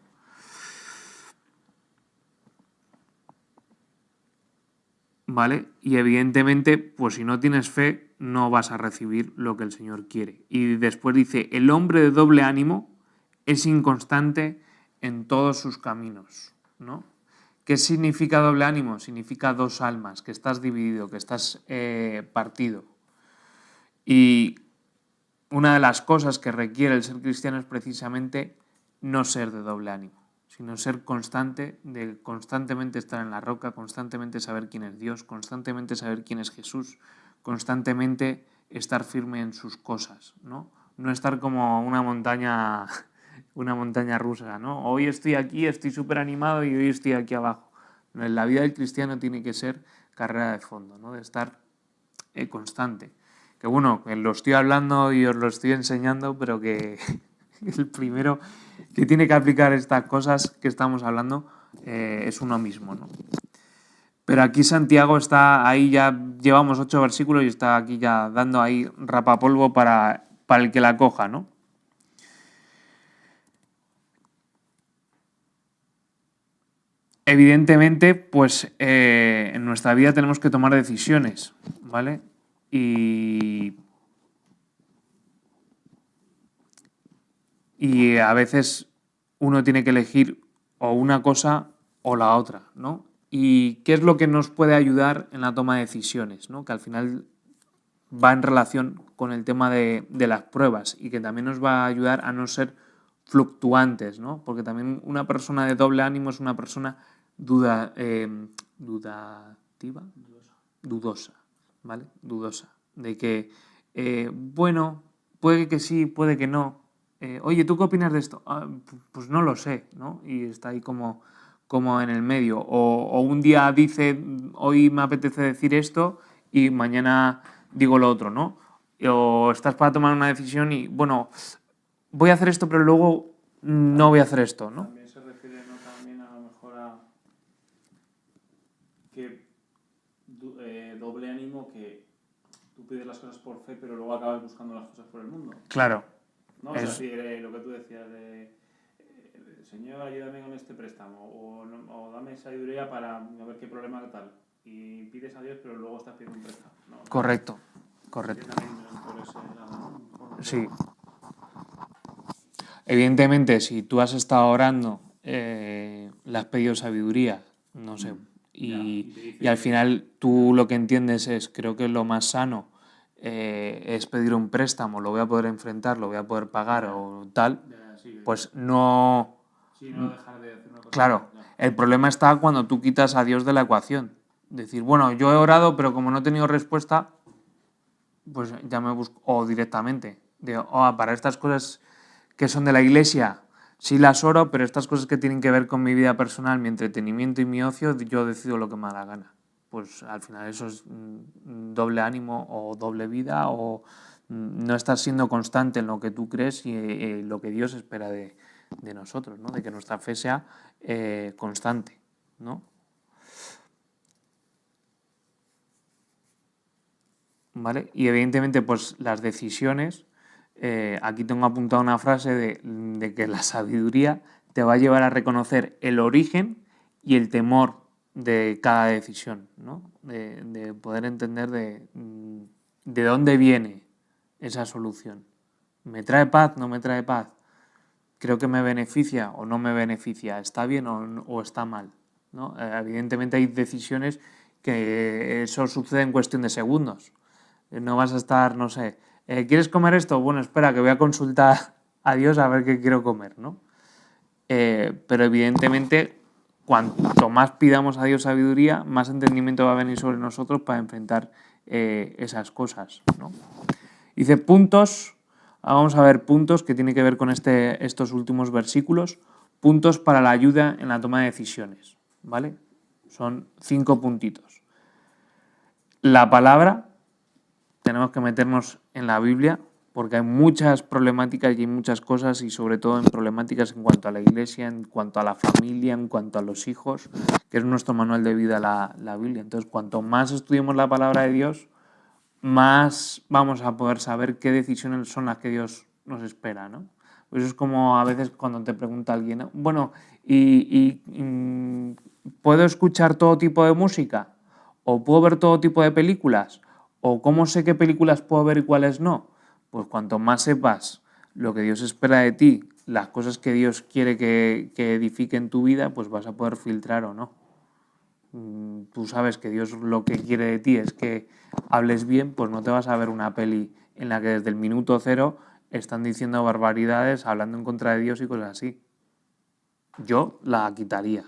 [SPEAKER 1] ¿Vale? Y evidentemente, pues si no tienes fe, no vas a recibir lo que el Señor quiere. Y después dice, el hombre de doble ánimo es inconstante en todos sus caminos, ¿no? ¿Qué significa doble ánimo? Significa dos almas, que estás dividido, que estás partido. Y una de las cosas que requiere el ser cristiano es precisamente no ser de doble ánimo, sino ser constante, de constantemente estar en la roca, constantemente saber quién es Dios, constantemente saber quién es Jesús, constantemente estar firme en sus cosas, ¿no? No estar como una montaña rusa, ¿no? Hoy estoy aquí, estoy súper animado y hoy estoy aquí abajo. En la vida del cristiano tiene que ser carrera de fondo, ¿no? De estar constante. Que bueno, que lo estoy hablando y os lo estoy enseñando, pero que el primero que tiene que aplicar estas cosas que estamos hablando es uno mismo, ¿no? Pero aquí Santiago está ahí, ya llevamos 8 versículos y está aquí ya dando ahí rapapolvo para el que la coja, ¿no? Evidentemente, pues en nuestra vida tenemos que tomar decisiones, ¿vale? Y a veces uno tiene que elegir o una cosa o la otra, ¿no? ¿Y qué es lo que nos puede ayudar en la toma de decisiones, ¿no? Que al final va en relación con el tema de las pruebas y que también nos va a ayudar a no ser fluctuantes, ¿no? Porque también una persona de doble ánimo es una persona dudosa, ¿vale? Dudosa. De que, bueno, puede que sí, puede que no. Oye, ¿tú qué opinas de esto? Pues no lo sé, ¿no? Y está ahí como en el medio. O un día dice, hoy me apetece decir esto y mañana digo lo otro, ¿no? o estás para tomar una decisión y, bueno, voy a hacer esto, pero luego no voy a hacer esto, ¿no?
[SPEAKER 2] También se refiere, ¿no? También a lo mejor a que doble ánimo, que tú pides las cosas por fe, pero luego acabas buscando las cosas por el mundo.
[SPEAKER 1] Claro.
[SPEAKER 2] ¿No? O sea, es decir, lo que tú decías de Señor, ayúdame con este préstamo, o dame sabiduría para ver qué problema tal. Y pides a Dios, pero luego estás pidiendo un préstamo, ¿no? O sea,
[SPEAKER 1] Correcto.
[SPEAKER 2] que también por ese lado, ¿no?
[SPEAKER 1] Sí. Evidentemente, si tú has estado orando, le has pedido sabiduría, no sé, y al final tú lo que entiendes es, creo que lo más sano es pedir un préstamo, lo voy a poder enfrentar, lo voy a poder pagar o tal, pues no...
[SPEAKER 2] Sí, no dejar de hacer una cosa.
[SPEAKER 1] Claro, el problema está cuando tú quitas a Dios de la ecuación. Decir, bueno, yo he orado, pero como no he tenido respuesta, pues ya me busco, o directamente, digo, para estas cosas que son de la iglesia, sí las oro, pero estas cosas que tienen que ver con mi vida personal, mi entretenimiento y mi ocio, yo decido lo que me da la gana. Pues al final eso es doble ánimo o doble vida, o no estás siendo constante en lo que tú crees y lo que Dios espera de nosotros, ¿no? De que nuestra fe sea constante, ¿no? ¿Vale? Y evidentemente, pues las decisiones, aquí tengo apuntada una frase de que la sabiduría te va a llevar a reconocer el origen y el temor de cada decisión, ¿no? De poder entender de dónde viene esa solución. ¿Me trae paz? ¿No me trae paz? ¿Creo que me beneficia o no me beneficia? ¿Está bien o está mal? ¿No? Evidentemente hay decisiones que eso sucede en cuestión de segundos. No vas a estar, no sé, ¿quieres comer esto? Bueno, espera, que voy a consultar a Dios a ver qué quiero comer, ¿no? Pero evidentemente, cuanto más pidamos a Dios sabiduría, más entendimiento va a venir sobre nosotros para enfrentar esas cosas, ¿no? Dice puntos, vamos a ver puntos que tienen que ver con estos últimos versículos, puntos para la ayuda en la toma de decisiones, ¿vale? Son 5 puntitos. La palabra, tenemos que meternos en la Biblia porque hay muchas problemáticas y hay muchas cosas, y sobre todo en problemáticas en cuanto a la iglesia, en cuanto a la familia, en cuanto a los hijos, que es nuestro manual de vida la Biblia. Entonces, cuanto más estudiemos la palabra de Dios, más vamos a poder saber qué decisiones son las que Dios nos espera, ¿no? Pues es como a veces cuando te pregunta alguien, bueno, ¿puedo escuchar todo tipo de música? ¿O puedo ver todo tipo de películas? ¿O cómo sé qué películas puedo ver y cuáles no? Pues cuanto más sepas lo que Dios espera de ti, las cosas que Dios quiere que edifiquen tu vida, pues vas a poder filtrar o no. Tú sabes que Dios lo que quiere de ti es que hables bien, pues no te vas a ver una peli en la que desde el minuto 0 están diciendo barbaridades, hablando en contra de Dios y cosas así. Yo la quitaría,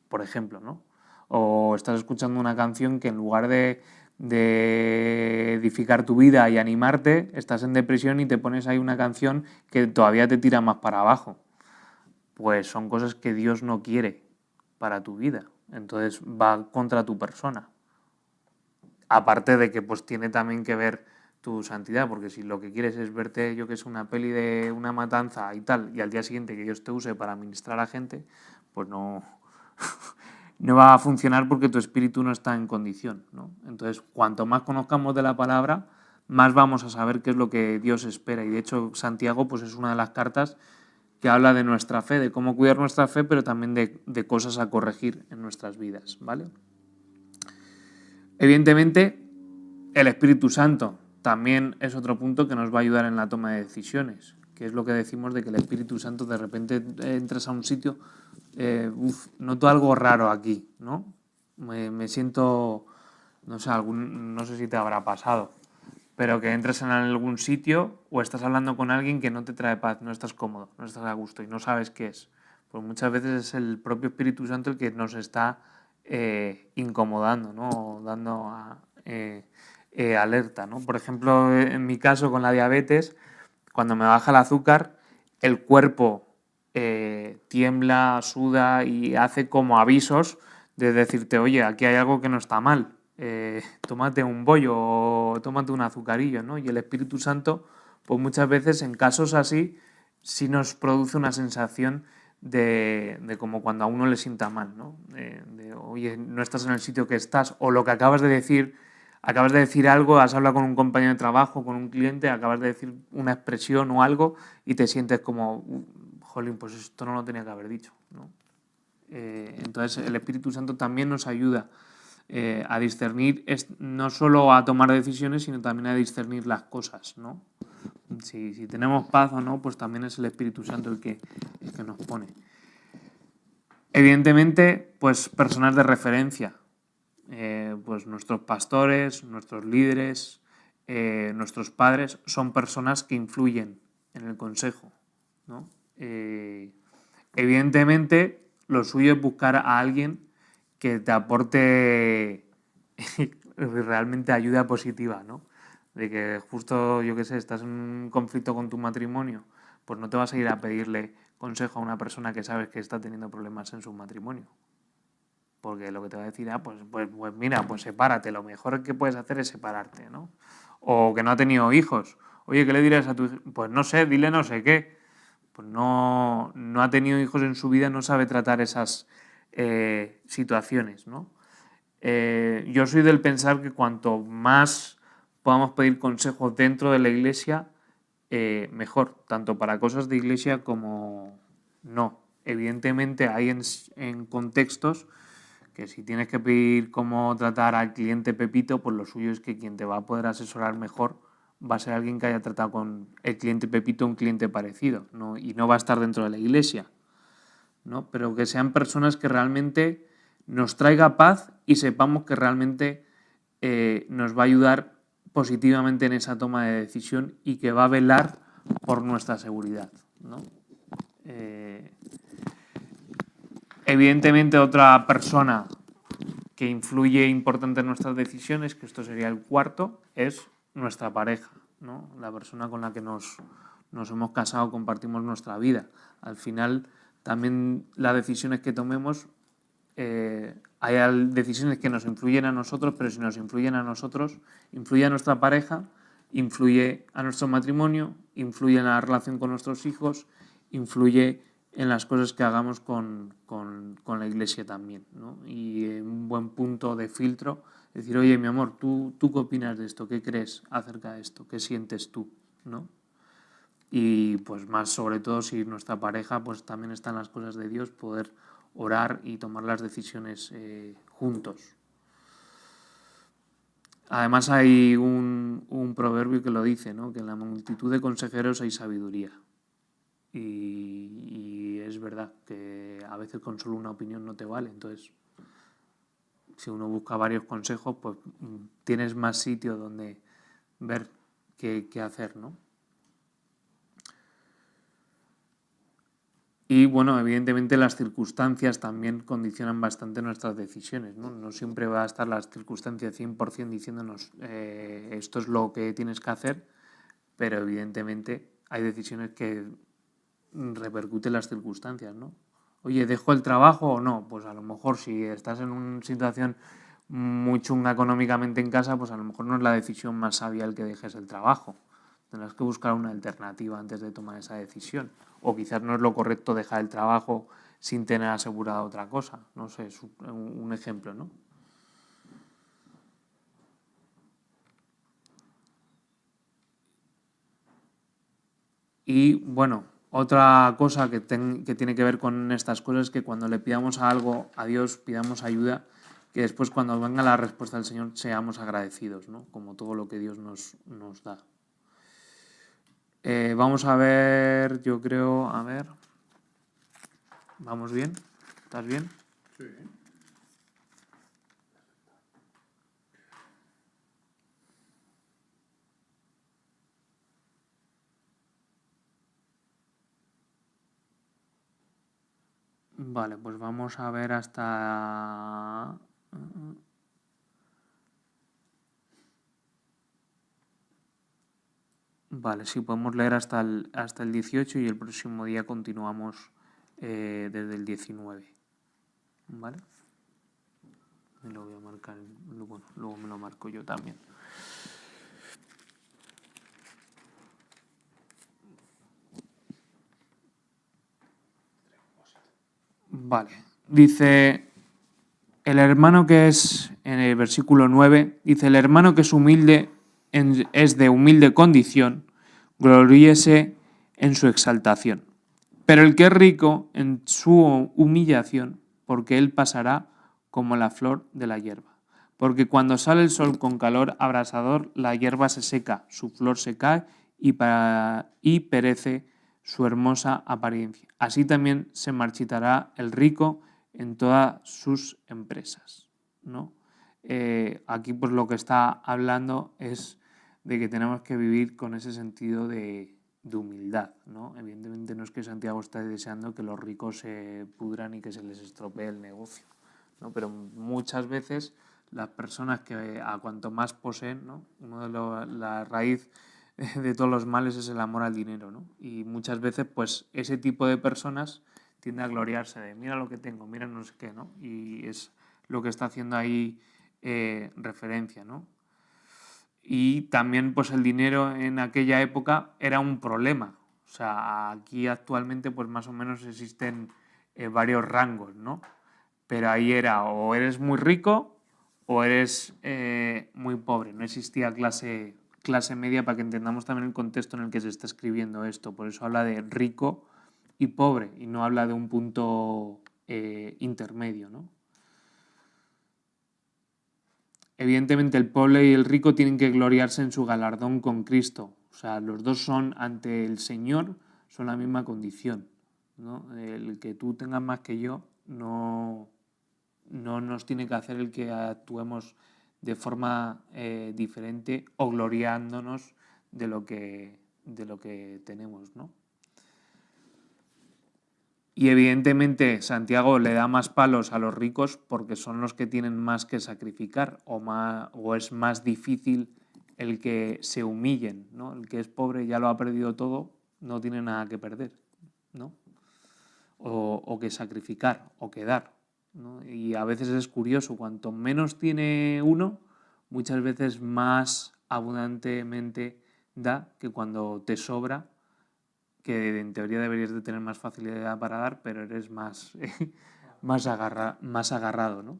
[SPEAKER 1] por ejemplo, ¿no? O estás escuchando una canción que en lugar de edificar tu vida y animarte, estás en depresión y te pones ahí una canción que todavía te tira más para abajo. Pues son cosas que Dios no quiere para tu vida. Entonces va contra tu persona. Aparte de que pues tiene también que ver tu santidad, porque si lo que quieres es verte, yo que sé, una peli de una matanza y tal, y al día siguiente que Dios te use para ministrar a gente, pues no, no va a funcionar porque tu espíritu no está en condición, ¿no? Entonces, cuanto más conozcamos de la palabra, más vamos a saber qué es lo que Dios espera. Y de hecho, Santiago pues es una de las cartas que habla de nuestra fe, de cómo cuidar nuestra fe, pero también de cosas a corregir en nuestras vidas, ¿vale? Evidentemente, el Espíritu Santo también es otro punto que nos va a ayudar en la toma de decisiones, que es lo que decimos de que el Espíritu Santo de repente entras a un sitio, noto algo raro aquí, ¿no? Me siento, no sé, no sé si te habrá pasado, pero que entres en algún sitio o estás hablando con alguien que no te trae paz, no estás cómodo, no estás a gusto y no sabes qué es. Pues muchas veces es el propio Espíritu Santo el que nos está incomodando, ¿no? Dando alerta, ¿no? Por ejemplo, en mi caso con la diabetes, cuando me baja el azúcar, el cuerpo tiembla, suda y hace como avisos de decirte, oye, aquí hay algo que no está mal, tómate un bollo o tómate un azucarillo, ¿no? Y el Espíritu Santo, pues muchas veces en casos así, sí nos produce una sensación de como cuando a uno le sienta mal, ¿no? Oye, no estás en el sitio que estás, o lo que acabas de decir algo, has hablado con un compañero de trabajo, con un cliente, acabas de decir una expresión o algo y te sientes como, jolín, pues esto no lo tenía que haber dicho, ¿no? Entonces el Espíritu Santo también nos ayuda a discernir, no solo a tomar decisiones, sino también a discernir las cosas, ¿no? Si tenemos paz o no, pues también es el Espíritu Santo el que nos pone. Evidentemente, pues personas de referencia, pues nuestros pastores, nuestros líderes, nuestros padres, son personas que influyen en el consejo, ¿no? Evidentemente, lo suyo es buscar a alguien que te aporte realmente ayuda positiva, ¿no? De que justo, yo qué sé, estás en un conflicto con tu matrimonio, pues no te vas a ir a pedirle consejo a una persona que sabes que está teniendo problemas en su matrimonio. Porque lo que te va a decir, pues mira, pues sepárate, lo mejor que puedes hacer es separarte, ¿no? O que no ha tenido hijos. Oye, ¿qué le dirás a tu hijo? Pues no sé, dile no sé qué. Pues no ha tenido hijos en su vida, no sabe tratar esas situaciones, ¿no? Yo soy del pensar que cuanto más podamos pedir consejos dentro de la iglesia, mejor, tanto para cosas de iglesia como no. Evidentemente hay en contextos que si tienes que pedir cómo tratar al cliente Pepito, pues lo suyo es que quien te va a poder asesorar mejor va a ser alguien que haya tratado con el cliente Pepito un cliente parecido, ¿no? Y no va a estar dentro de la iglesia, ¿no? Pero que sean personas que realmente nos traiga paz y sepamos que realmente nos va a ayudar positivamente en esa toma de decisión y que va a velar por nuestra seguridad, ¿no? Evidentemente, otra persona que influye importante en nuestras decisiones, que esto sería el cuarto, es nuestra pareja, ¿no? La persona con la que nos hemos casado, compartimos nuestra vida. Al final, también las decisiones que tomemos, hay decisiones que nos influyen a nosotros, pero si nos influyen a nosotros, influye a nuestra pareja, influye a nuestro matrimonio, influye en la relación con nuestros hijos, influye en las cosas que hagamos con la iglesia también, ¿no? Y un buen punto de filtro, decir, oye, mi amor, ¿tú qué opinas de esto? ¿Qué crees acerca de esto? ¿Qué sientes tú? ¿No? Y pues más sobre todo si nuestra pareja pues también está en las cosas de Dios, poder orar y tomar las decisiones juntos. Además hay un proverbio que lo dice, ¿no? Que en la multitud de consejeros hay sabiduría. Y es verdad que a veces con solo una opinión no te vale. Entonces, si uno busca varios consejos, pues tienes más sitio donde ver qué hacer, ¿no? Y bueno, evidentemente las circunstancias también condicionan bastante nuestras decisiones, ¿no? No siempre va a estar las circunstancias 100% diciéndonos esto es lo que tienes que hacer, pero evidentemente hay decisiones que repercuten las circunstancias, ¿no? Oye, ¿dejo el trabajo o no? Pues a lo mejor si estás en una situación muy chunga económicamente en casa, pues a lo mejor no es la decisión más sabia el que dejes el trabajo. Tendrás que buscar una alternativa antes de tomar esa decisión. O quizás no es lo correcto dejar el trabajo sin tener asegurada otra cosa. No sé, es un ejemplo, ¿no? Y bueno, otra cosa que tiene que ver con estas cosas es que cuando le pidamos algo a Dios, pidamos ayuda, que después cuando venga la respuesta del Señor seamos agradecidos, ¿no? Como todo lo que Dios nos da. Vamos a ver, yo creo, a ver. ¿Vamos bien? ¿Estás bien?
[SPEAKER 2] Sí.
[SPEAKER 1] Vale, pues vamos a ver hasta... Vale, sí, podemos leer hasta el 18 y el próximo día continuamos desde el 19. ¿Vale? Me lo voy a marcar, bueno, luego me lo marco yo también. Vale, dice el hermano que es, en el versículo 9, dice, el hermano que es humilde, es de humilde condición, gloríese en su exaltación. Pero el que es rico en su humillación, porque él pasará como la flor de la hierba. Porque cuando sale el sol con calor abrasador, la hierba se seca, su flor se cae y perece su hermosa apariencia. Así también se marchitará el rico en todas sus empresas, ¿no? Aquí pues lo que está hablando es de que tenemos que vivir con ese sentido de humildad, ¿no? Evidentemente no es que Santiago esté deseando que los ricos se pudran y que se les estropee el negocio, ¿no? Pero muchas veces las personas que a cuanto más poseen, ¿no? La raíz de todos los males es el amor al dinero, ¿no? Y muchas veces pues ese tipo de personas tiende a gloriarse de mira lo que tengo, mira no sé qué, ¿no? Y es lo que está haciendo ahí referencia, ¿no? Y también pues el dinero en aquella época era un problema. O sea, aquí actualmente pues más o menos existen varios rangos, ¿no? Pero ahí era o eres muy rico o eres muy pobre. No existía clase media para que entendamos también el contexto en el que se está escribiendo esto. Por eso habla de rico y pobre y no habla de un punto intermedio, ¿no? Evidentemente el pobre y el rico tienen que gloriarse en su galardón con Cristo. O sea, los dos son ante el Señor, son la misma condición, ¿no? El que tú tengas más que yo no nos tiene que hacer el que actuemos de forma diferente o gloriándonos de lo que tenemos, ¿no? Y evidentemente Santiago le da más palos a los ricos porque son los que tienen más que sacrificar o es más difícil el que se humillen, ¿no? El que es pobre ya lo ha perdido todo, no tiene nada que perder, ¿no? O que sacrificar o que dar, ¿no? Y a veces es curioso, cuanto menos tiene uno, muchas veces más abundantemente da que cuando te sobra, que en teoría deberías de tener más facilidad para dar, pero eres más, más agarrado, ¿no?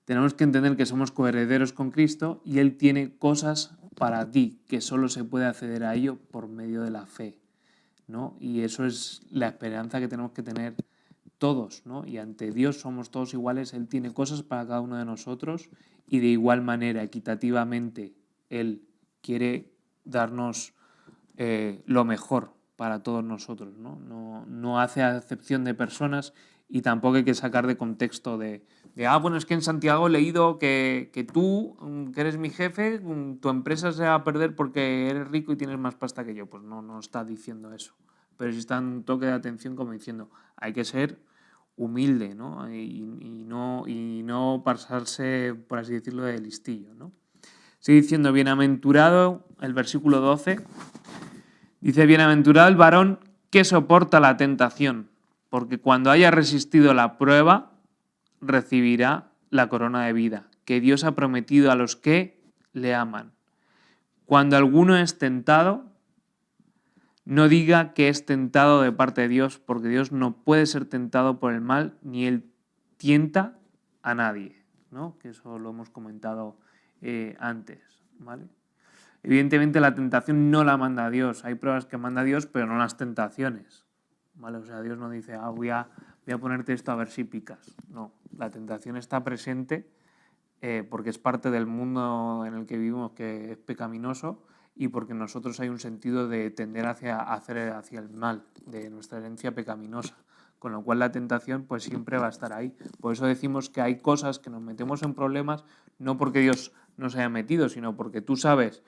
[SPEAKER 1] Tenemos que entender que somos coherederos con Cristo y Él tiene cosas para ti, que solo se puede acceder a ello por medio de la fe, ¿no? Y eso es la esperanza que tenemos que tener todos, ¿no? Y ante Dios somos todos iguales, Él tiene cosas para cada uno de nosotros y de igual manera, equitativamente, Él quiere darnos lo mejor para todos nosotros, ¿no? No hace acepción de personas y tampoco hay que sacar de contexto bueno, es que en Santiago he leído que tú, que eres mi jefe, tu empresa se va a perder porque eres rico y tienes más pasta que yo. Pues no está diciendo eso. Pero sí está un toque de atención como diciendo, hay que ser humilde, ¿no? Y no pasarse, por así decirlo, de listillo, ¿no? Sigue diciendo, bienaventurado, el versículo 12, dice, bienaventurado el varón que soporta la tentación, porque cuando haya resistido la prueba, recibirá la corona de vida que Dios ha prometido a los que le aman. Cuando alguno es tentado, no diga que es tentado de parte de Dios, porque Dios no puede ser tentado por el mal, ni Él tienta a nadie, ¿no? Que eso lo hemos comentado antes, ¿vale? Evidentemente la tentación no la manda Dios. Hay pruebas que manda Dios, pero no las tentaciones, ¿vale? O sea, Dios no dice, voy a ponerte esto a ver si picas. No, la tentación está presente porque es parte del mundo en el que vivimos que es pecaminoso y porque en nosotros hay un sentido de tender hacia el mal, de nuestra herencia pecaminosa. Con lo cual la tentación pues siempre va a estar ahí. Por eso decimos que hay cosas que nos metemos en problemas no porque Dios nos haya metido, sino porque tú sabes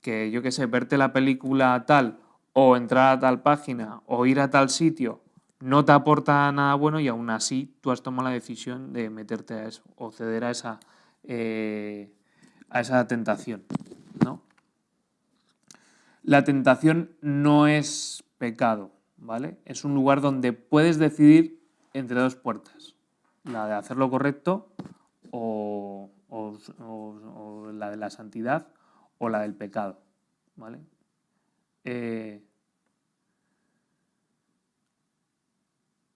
[SPEAKER 1] que, yo qué sé, verte la película tal o entrar a tal página o ir a tal sitio no te aporta nada bueno y aún así tú has tomado la decisión de meterte a eso o ceder a esa tentación, ¿no? La tentación no es pecado, ¿vale? Es un lugar donde puedes decidir entre dos puertas. ¿La de hacer lo correcto o la de la santidad o la del pecado? ¿Vale?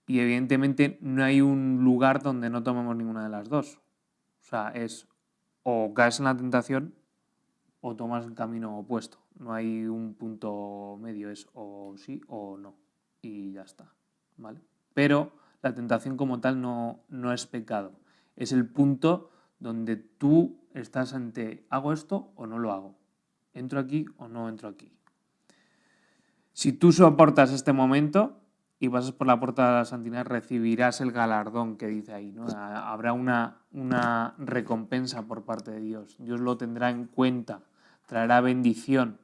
[SPEAKER 1] Y evidentemente no hay un lugar donde no tomemos ninguna de las dos. O sea, es o caes en la tentación o tomas el camino opuesto. No hay un punto medio, es o sí o no. Y ya está. ¿Vale? Pero la tentación como tal no es pecado. Es el punto donde tú estás ante, ¿hago esto o no lo hago? ¿Entro aquí o no entro aquí? Si tú soportas este momento y pasas por la puerta de la santidad, recibirás el galardón que dice ahí, ¿no? Habrá una recompensa por parte de Dios. Dios lo tendrá en cuenta, traerá bendición.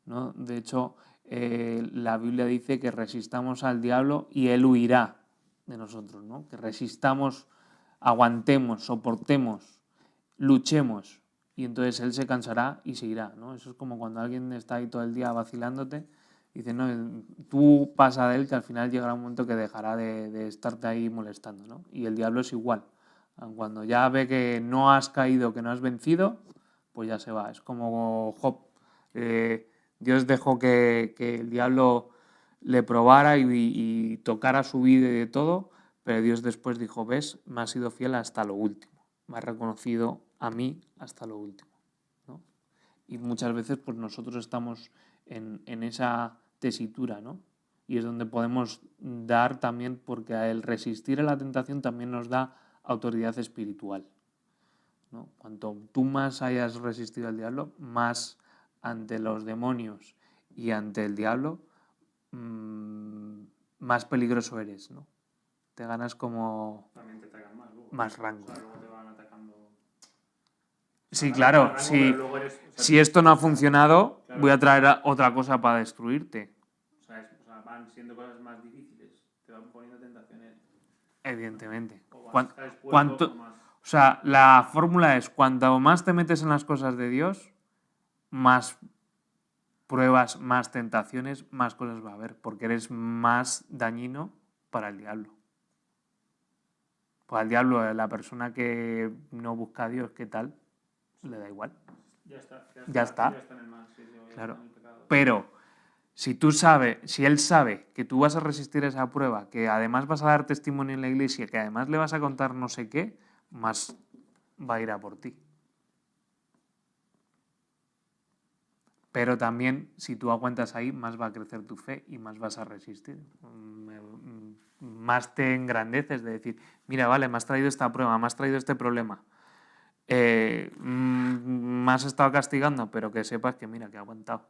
[SPEAKER 1] ¿No? De hecho, la Biblia dice que resistamos al diablo y él huirá de nosotros, ¿no? Que resistamos, aguantemos, soportemos, luchemos. Y entonces él se cansará y se irá, ¿no? Eso es como cuando alguien está ahí todo el día vacilándote y dice, no, tú pasa de él que al final llegará un momento que dejará de estarte ahí molestando, ¿no? Y el diablo es igual. Cuando ya ve que no has caído, que no has vencido, pues ya se va. Es como Job. Dios dejó que el diablo le probara y tocara su vida y de todo, pero Dios después dijo, ves, me has sido fiel hasta lo último. Me has reconocido a mí hasta lo último, ¿no? Y muchas veces pues nosotros estamos en esa tesitura, ¿no? Y es donde podemos dar también, porque el resistir a la tentación también nos da autoridad espiritual, ¿no? Cuanto tú más hayas resistido al diablo, más ante los demonios y ante el diablo, más peligroso eres, ¿no? Te ganas como
[SPEAKER 2] También te atacan más luego.
[SPEAKER 1] más rango.
[SPEAKER 2] O sea, luego te van atacando.
[SPEAKER 1] Sí, claro,
[SPEAKER 2] rango,
[SPEAKER 1] si,
[SPEAKER 2] pero luego eres, o sea,
[SPEAKER 1] si esto no ha funcionado,
[SPEAKER 2] claro,
[SPEAKER 1] voy a traer otra cosa para destruirte.
[SPEAKER 2] o sea, van siendo cosas más difíciles. Te van poniendo tentaciones.
[SPEAKER 1] Evidentemente.
[SPEAKER 2] O vas a
[SPEAKER 1] Cuan-
[SPEAKER 2] estar expuesto
[SPEAKER 1] cuanto,
[SPEAKER 2] o más.
[SPEAKER 1] o sea, la fórmula es, cuanto más te metes en las cosas de Dios, más pruebas, más tentaciones, más cosas va a haber, porque eres más dañino para el diablo. Pues al diablo, la persona que no busca a Dios, ¿qué tal? Le da igual.
[SPEAKER 2] Ya está.
[SPEAKER 1] Ya está.
[SPEAKER 2] Ya está en el mal. Sí, ya
[SPEAKER 1] Claro.
[SPEAKER 2] está en el pecado.
[SPEAKER 1] Pero si él sabe que tú vas a resistir esa prueba, que además vas a dar testimonio en la iglesia, que además le vas a contar no sé qué, más va a ir a por ti. Pero también, si tú aguantas ahí, más va a crecer tu fe y más vas a resistir. Más te engrandeces de decir, mira, vale, me has traído esta prueba, me has traído este problema. Me has estado castigando, pero que sepas que, mira, que he aguantado.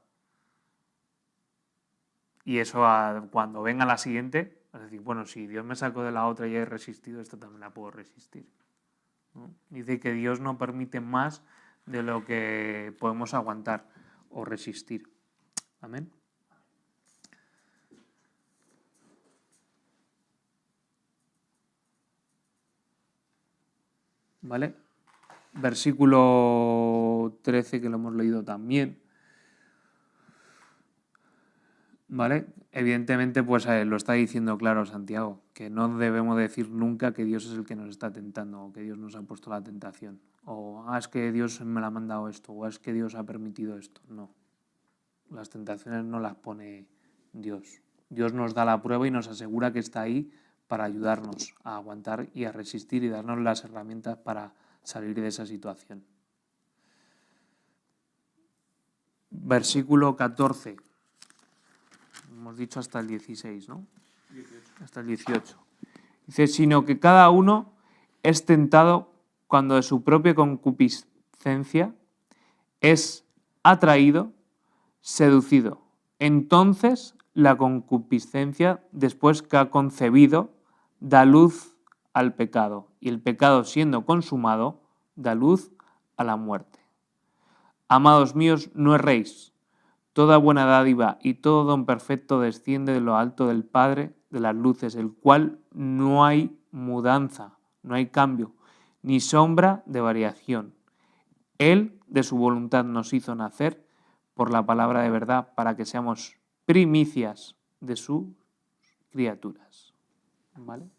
[SPEAKER 1] Y eso, cuando venga la siguiente, vas a decir, bueno, si Dios me sacó de la otra y he resistido, esta también la puedo resistir, ¿no? Dice que Dios no permite más de lo que podemos aguantar o resistir. Amén. ¿Vale? Versículo 13, que lo hemos leído también. ¿Vale? Evidentemente, pues lo está diciendo claro Santiago, que no debemos decir nunca que Dios es el que nos está tentando o que Dios nos ha puesto la tentación. O es que Dios me la ha mandado esto, o es que Dios ha permitido esto. No. Las tentaciones no las pone Dios. Dios nos da la prueba y nos asegura que está ahí para ayudarnos a aguantar y a resistir y darnos las herramientas para salir de esa situación. Versículo 14. Hemos dicho hasta el 16, ¿no?
[SPEAKER 2] 18.
[SPEAKER 1] Hasta el 18. Dice, sino que cada uno es tentado cuando de su propia concupiscencia es atraído, seducido. Entonces la concupiscencia, después que ha concebido, da luz al pecado. Y el pecado, siendo consumado, da luz a la muerte. Amados míos, no erréis. Toda buena dádiva y todo don perfecto desciende de lo alto del Padre de las luces, el cual no hay mudanza, no hay cambio, ni sombra de variación. Él, de su voluntad, nos hizo nacer por la palabra de verdad para que seamos primicias de sus criaturas. ¿Vale?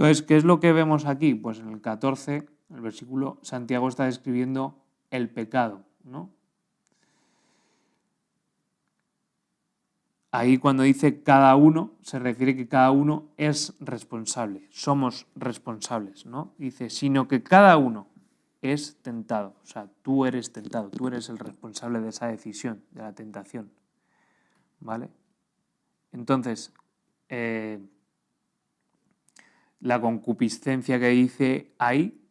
[SPEAKER 1] Entonces, ¿qué es lo que vemos aquí? Pues en el 14, el versículo, Santiago está describiendo el pecado, ¿no? Ahí cuando dice cada uno, se refiere que cada uno es responsable, somos responsables, ¿no? Dice, sino que cada uno es tentado, o sea, tú eres tentado, tú eres el responsable de esa decisión, de la tentación, ¿vale? Entonces, la concupiscencia que dice ahí,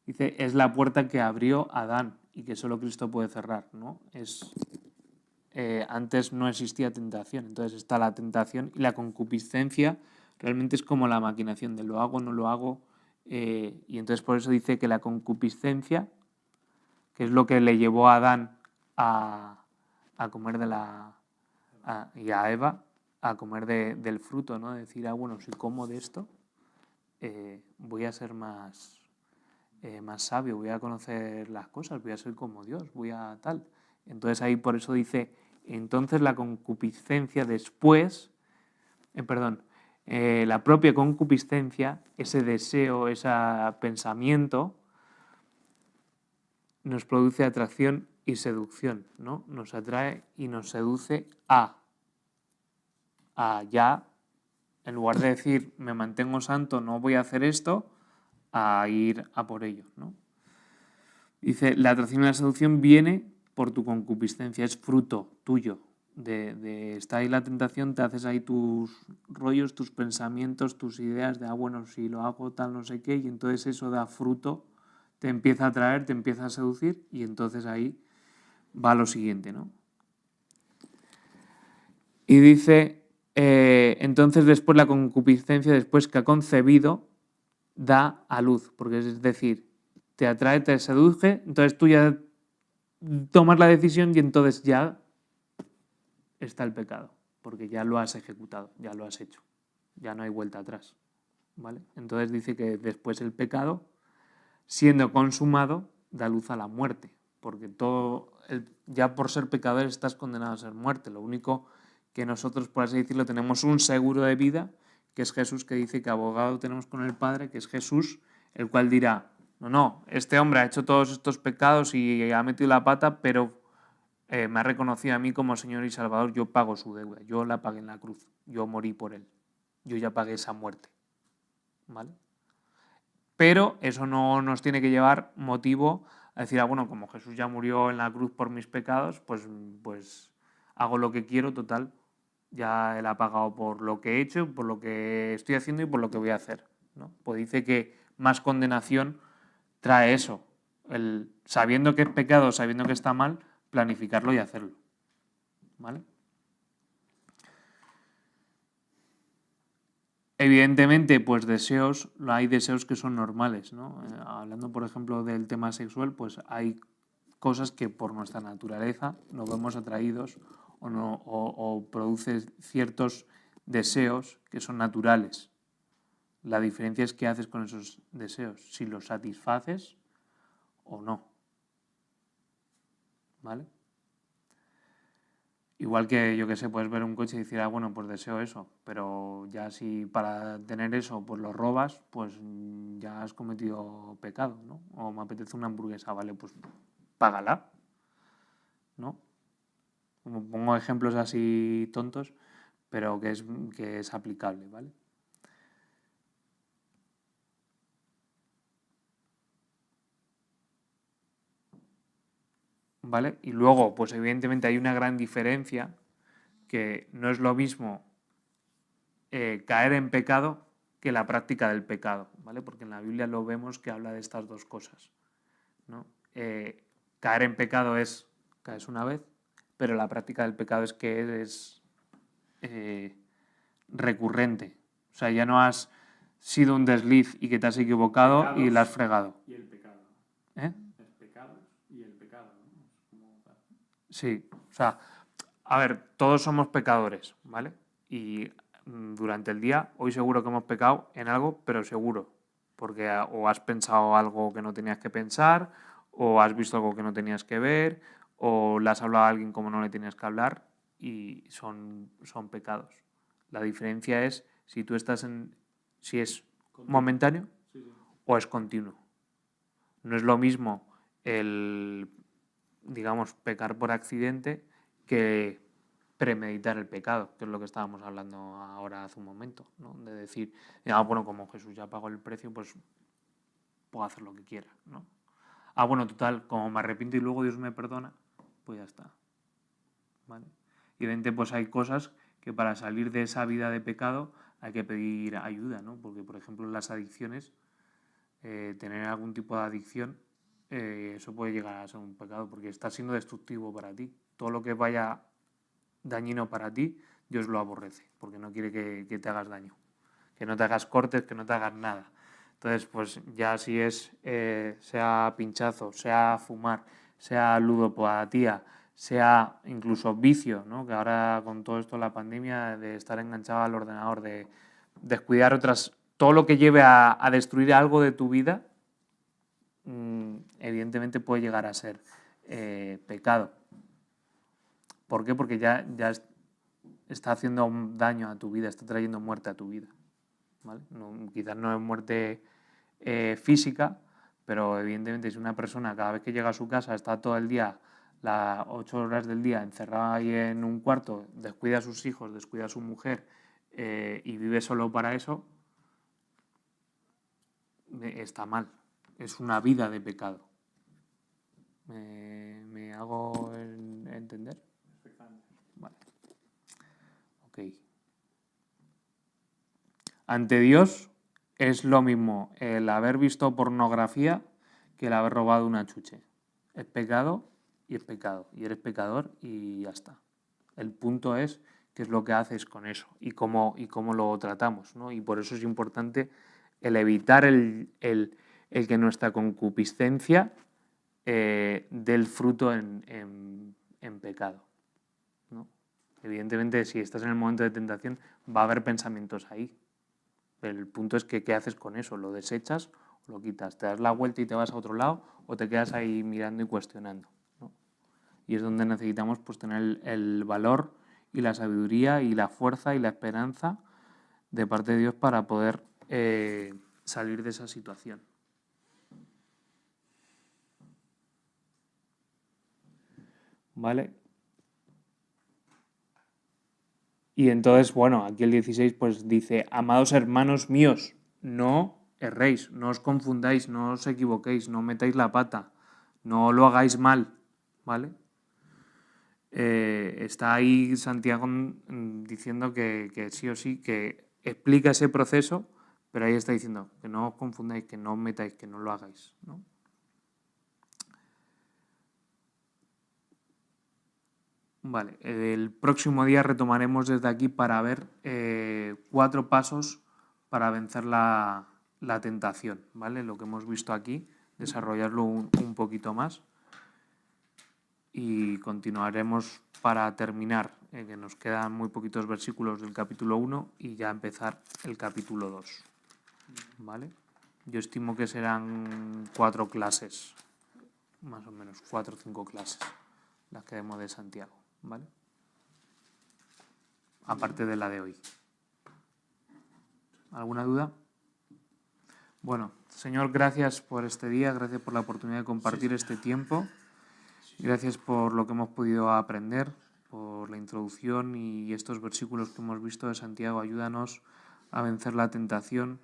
[SPEAKER 1] dice, es la puerta que abrió Adán y que solo Cristo puede cerrar, ¿no? Antes no existía tentación, entonces está la tentación y la concupiscencia realmente es como la maquinación de lo hago, no lo hago, y entonces por eso dice que la concupiscencia, que es lo que le llevó a Adán a comer y a Eva a comer del fruto, ¿no? Decir, bueno, si como de esto, voy a ser más sabio, voy a conocer las cosas, voy a ser como Dios, voy a tal. Entonces ahí por eso dice, entonces la concupiscencia después, la propia concupiscencia, ese deseo, ese pensamiento, nos produce atracción y seducción, ¿no? Nos atrae y nos seduce a ya, en lugar de decir, me mantengo santo, no voy a hacer esto, a ir a por ello, ¿no? Dice, la atracción y la seducción viene por tu concupiscencia, es fruto tuyo. Está ahí la tentación, te haces ahí tus rollos, tus pensamientos, tus ideas de, bueno, si lo hago tal, no sé qué, y entonces eso da fruto, te empieza a atraer, te empieza a seducir, y entonces ahí va lo siguiente, ¿no? Y dice, entonces después la concupiscencia, después que ha concebido, da a luz, porque es decir, te atrae, te seduce, entonces tú ya tomas la decisión y entonces ya está el pecado, porque ya lo has ejecutado, ya lo has hecho, ya no hay vuelta atrás, ¿vale? Entonces dice que después el pecado, siendo consumado, da luz a la muerte, porque ya por ser pecador estás condenado a ser muerte. Lo único que nosotros, por así decirlo, tenemos un seguro de vida, que es Jesús, que dice que abogado tenemos con el Padre, que es Jesús, el cual dirá, no, este hombre ha hecho todos estos pecados y ha metido la pata, pero me ha reconocido a mí como Señor y Salvador, yo pago su deuda, yo la pagué en la cruz, yo morí por él, yo ya pagué esa muerte, ¿vale? Pero eso no nos tiene que llevar motivo a decir, bueno, como Jesús ya murió en la cruz por mis pecados, pues hago lo que quiero, total, ya él ha pagado por lo que he hecho, por lo que estoy haciendo y por lo que voy a hacer, ¿no? Pues dice que más condenación trae eso, sabiendo que es pecado, sabiendo que está mal, planificarlo y hacerlo, ¿vale? Evidentemente, pues hay deseos que son normales, ¿no? Hablando, por ejemplo, del tema sexual, pues hay cosas que por nuestra naturaleza nos vemos atraídos o produce ciertos deseos que son naturales. La diferencia es qué haces con esos deseos, si los satisfaces o no, ¿vale? Igual que, yo qué sé, puedes ver un coche y decir, bueno, pues deseo eso, pero ya si para tener eso pues lo robas, pues ya has cometido pecado, ¿no? O me apetece una hamburguesa, vale, pues págala, ¿no? Como pongo ejemplos así tontos, pero que es aplicable, ¿vale? ¿Vale? Y luego, pues evidentemente hay una gran diferencia, que no es lo mismo caer en pecado que la práctica del pecado, ¿vale? Porque en la Biblia lo vemos que habla de estas dos cosas, ¿no? Caer en pecado caes una vez, pero la práctica del pecado es que es recurrente. O sea, ya no has sido un desliz y que te has equivocado
[SPEAKER 2] Pecados
[SPEAKER 1] y la has fregado.
[SPEAKER 2] Y el pecado.
[SPEAKER 1] ¿Eh?
[SPEAKER 2] El pecado y el pecado, ¿no?
[SPEAKER 1] Sí, o sea, a ver, todos somos pecadores, ¿vale? Y durante el día, hoy seguro que hemos pecado en algo, pero seguro, porque o has pensado algo que no tenías que pensar, o has visto algo que no tenías que ver, o le has hablado a alguien como no le tenías que hablar, y son pecados. La diferencia es si tú estás si es momentáneo
[SPEAKER 2] Sí, sí.
[SPEAKER 1] o es continuo. No es lo mismo el, digamos, pecar por accidente que premeditar el pecado, que es lo que estábamos hablando ahora hace un momento, ¿no? De decir, bueno, como Jesús ya pagó el precio, pues puedo hacer lo que quiera, ¿no? Bueno, total, como me arrepiento y luego Dios me perdona, pues ya está, ¿vale? Y evidentemente pues hay cosas que para salir de esa vida de pecado hay que pedir ayuda, ¿no? Porque, por ejemplo, las adicciones, tener algún tipo de adicción, eso puede llegar a ser un pecado porque está siendo destructivo para ti. Todo lo que vaya dañino para ti, Dios lo aborrece, porque no quiere que te hagas daño, que no te hagas cortes, que no te hagas nada. Entonces, pues ya si es, sea pinchazo, sea fumar, sea ludopatía, sea incluso vicio, ¿no? Que ahora con todo esto, la pandemia, de estar enganchado al ordenador, de descuidar otras, todo lo que lleve a destruir algo de tu vida, evidentemente puede llegar a ser pecado. ¿Por qué? Porque ya está haciendo un daño a tu vida, está trayendo muerte a tu vida, ¿vale? Quizás no es muerte física, pero evidentemente si una persona cada vez que llega a su casa está todo el día, las 8 horas del día encerrada ahí en un cuarto, descuida a sus hijos, descuida a su mujer y vive solo para eso, está mal. Es una vida de pecado. ¿Me hago entender?
[SPEAKER 2] Perfectamente.
[SPEAKER 1] Vale. Ok. Ante Dios es lo mismo el haber visto pornografía que el haber robado una chuche. Es pecado y es pecado. Y eres pecador y ya está. El punto es qué es lo que haces con eso y cómo lo tratamos, ¿no? Y por eso es importante el evitar el que nuestra concupiscencia dé el fruto en pecado, ¿no? Evidentemente, si estás en el momento de tentación, va a haber pensamientos ahí. Pero el punto es que qué haces con eso, lo desechas o lo quitas, te das la vuelta y te vas a otro lado o te quedas ahí mirando y cuestionando, ¿no? Y es donde necesitamos pues tener el valor y la sabiduría y la fuerza y la esperanza de parte de Dios para poder salir de esa situación. ¿Vale? Y entonces, bueno, aquí el 16 pues dice, amados hermanos míos, no erréis, no os confundáis, no os equivoquéis, no metáis la pata, no lo hagáis mal, ¿vale? Está ahí Santiago diciendo que sí o sí, que explica ese proceso, pero ahí está diciendo que no os confundáis, que no os metáis, que no lo hagáis, ¿no? Vale, el próximo día retomaremos desde aquí para ver 4 pasos para vencer la tentación, ¿vale? Lo que hemos visto aquí, desarrollarlo un poquito más y continuaremos para terminar, que nos quedan muy poquitos versículos del capítulo 1 y ya empezar el capítulo 2, ¿vale? Yo estimo que serán 4 clases, más o menos, 4 o 5 clases las que demos de Santiago, ¿vale? Aparte de la de hoy. ¿Alguna duda? Bueno, Señor, gracias por este día, gracias por la oportunidad de compartir este tiempo, gracias por lo que hemos podido aprender, por la introducción y estos versículos que hemos visto de Santiago. Ayúdanos a vencer la tentación,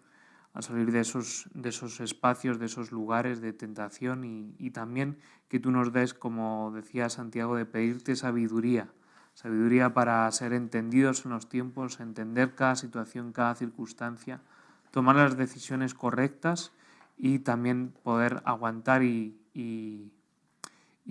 [SPEAKER 1] a salir de esos espacios, de esos lugares de tentación y también que tú nos des, como decía Santiago, de pedirte sabiduría para ser entendidos en los tiempos, entender cada situación, cada circunstancia, tomar las decisiones correctas y también poder aguantar y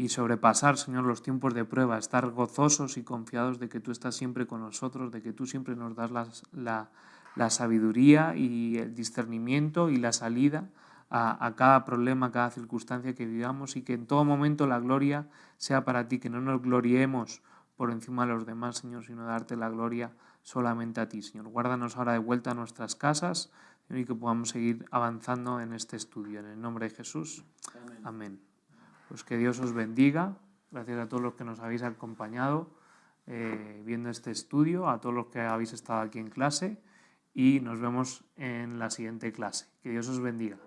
[SPEAKER 1] sobrepasar, Señor, los tiempos de prueba, estar gozosos y confiados de que tú estás siempre con nosotros, de que tú siempre nos das la sabiduría y el discernimiento y la salida a cada problema, a cada circunstancia que vivamos y que en todo momento la gloria sea para ti, que no nos gloriemos por encima de los demás, Señor, sino darte la gloria solamente a ti, Señor. Guárdanos ahora de vuelta a nuestras casas y que podamos seguir avanzando en este estudio. En el nombre de Jesús.
[SPEAKER 2] Amén.
[SPEAKER 1] Amén. Pues que Dios os bendiga. Gracias a todos los que nos habéis acompañado viendo este estudio, a todos los que habéis estado aquí en clase y nos vemos en la siguiente clase. Que Dios os bendiga.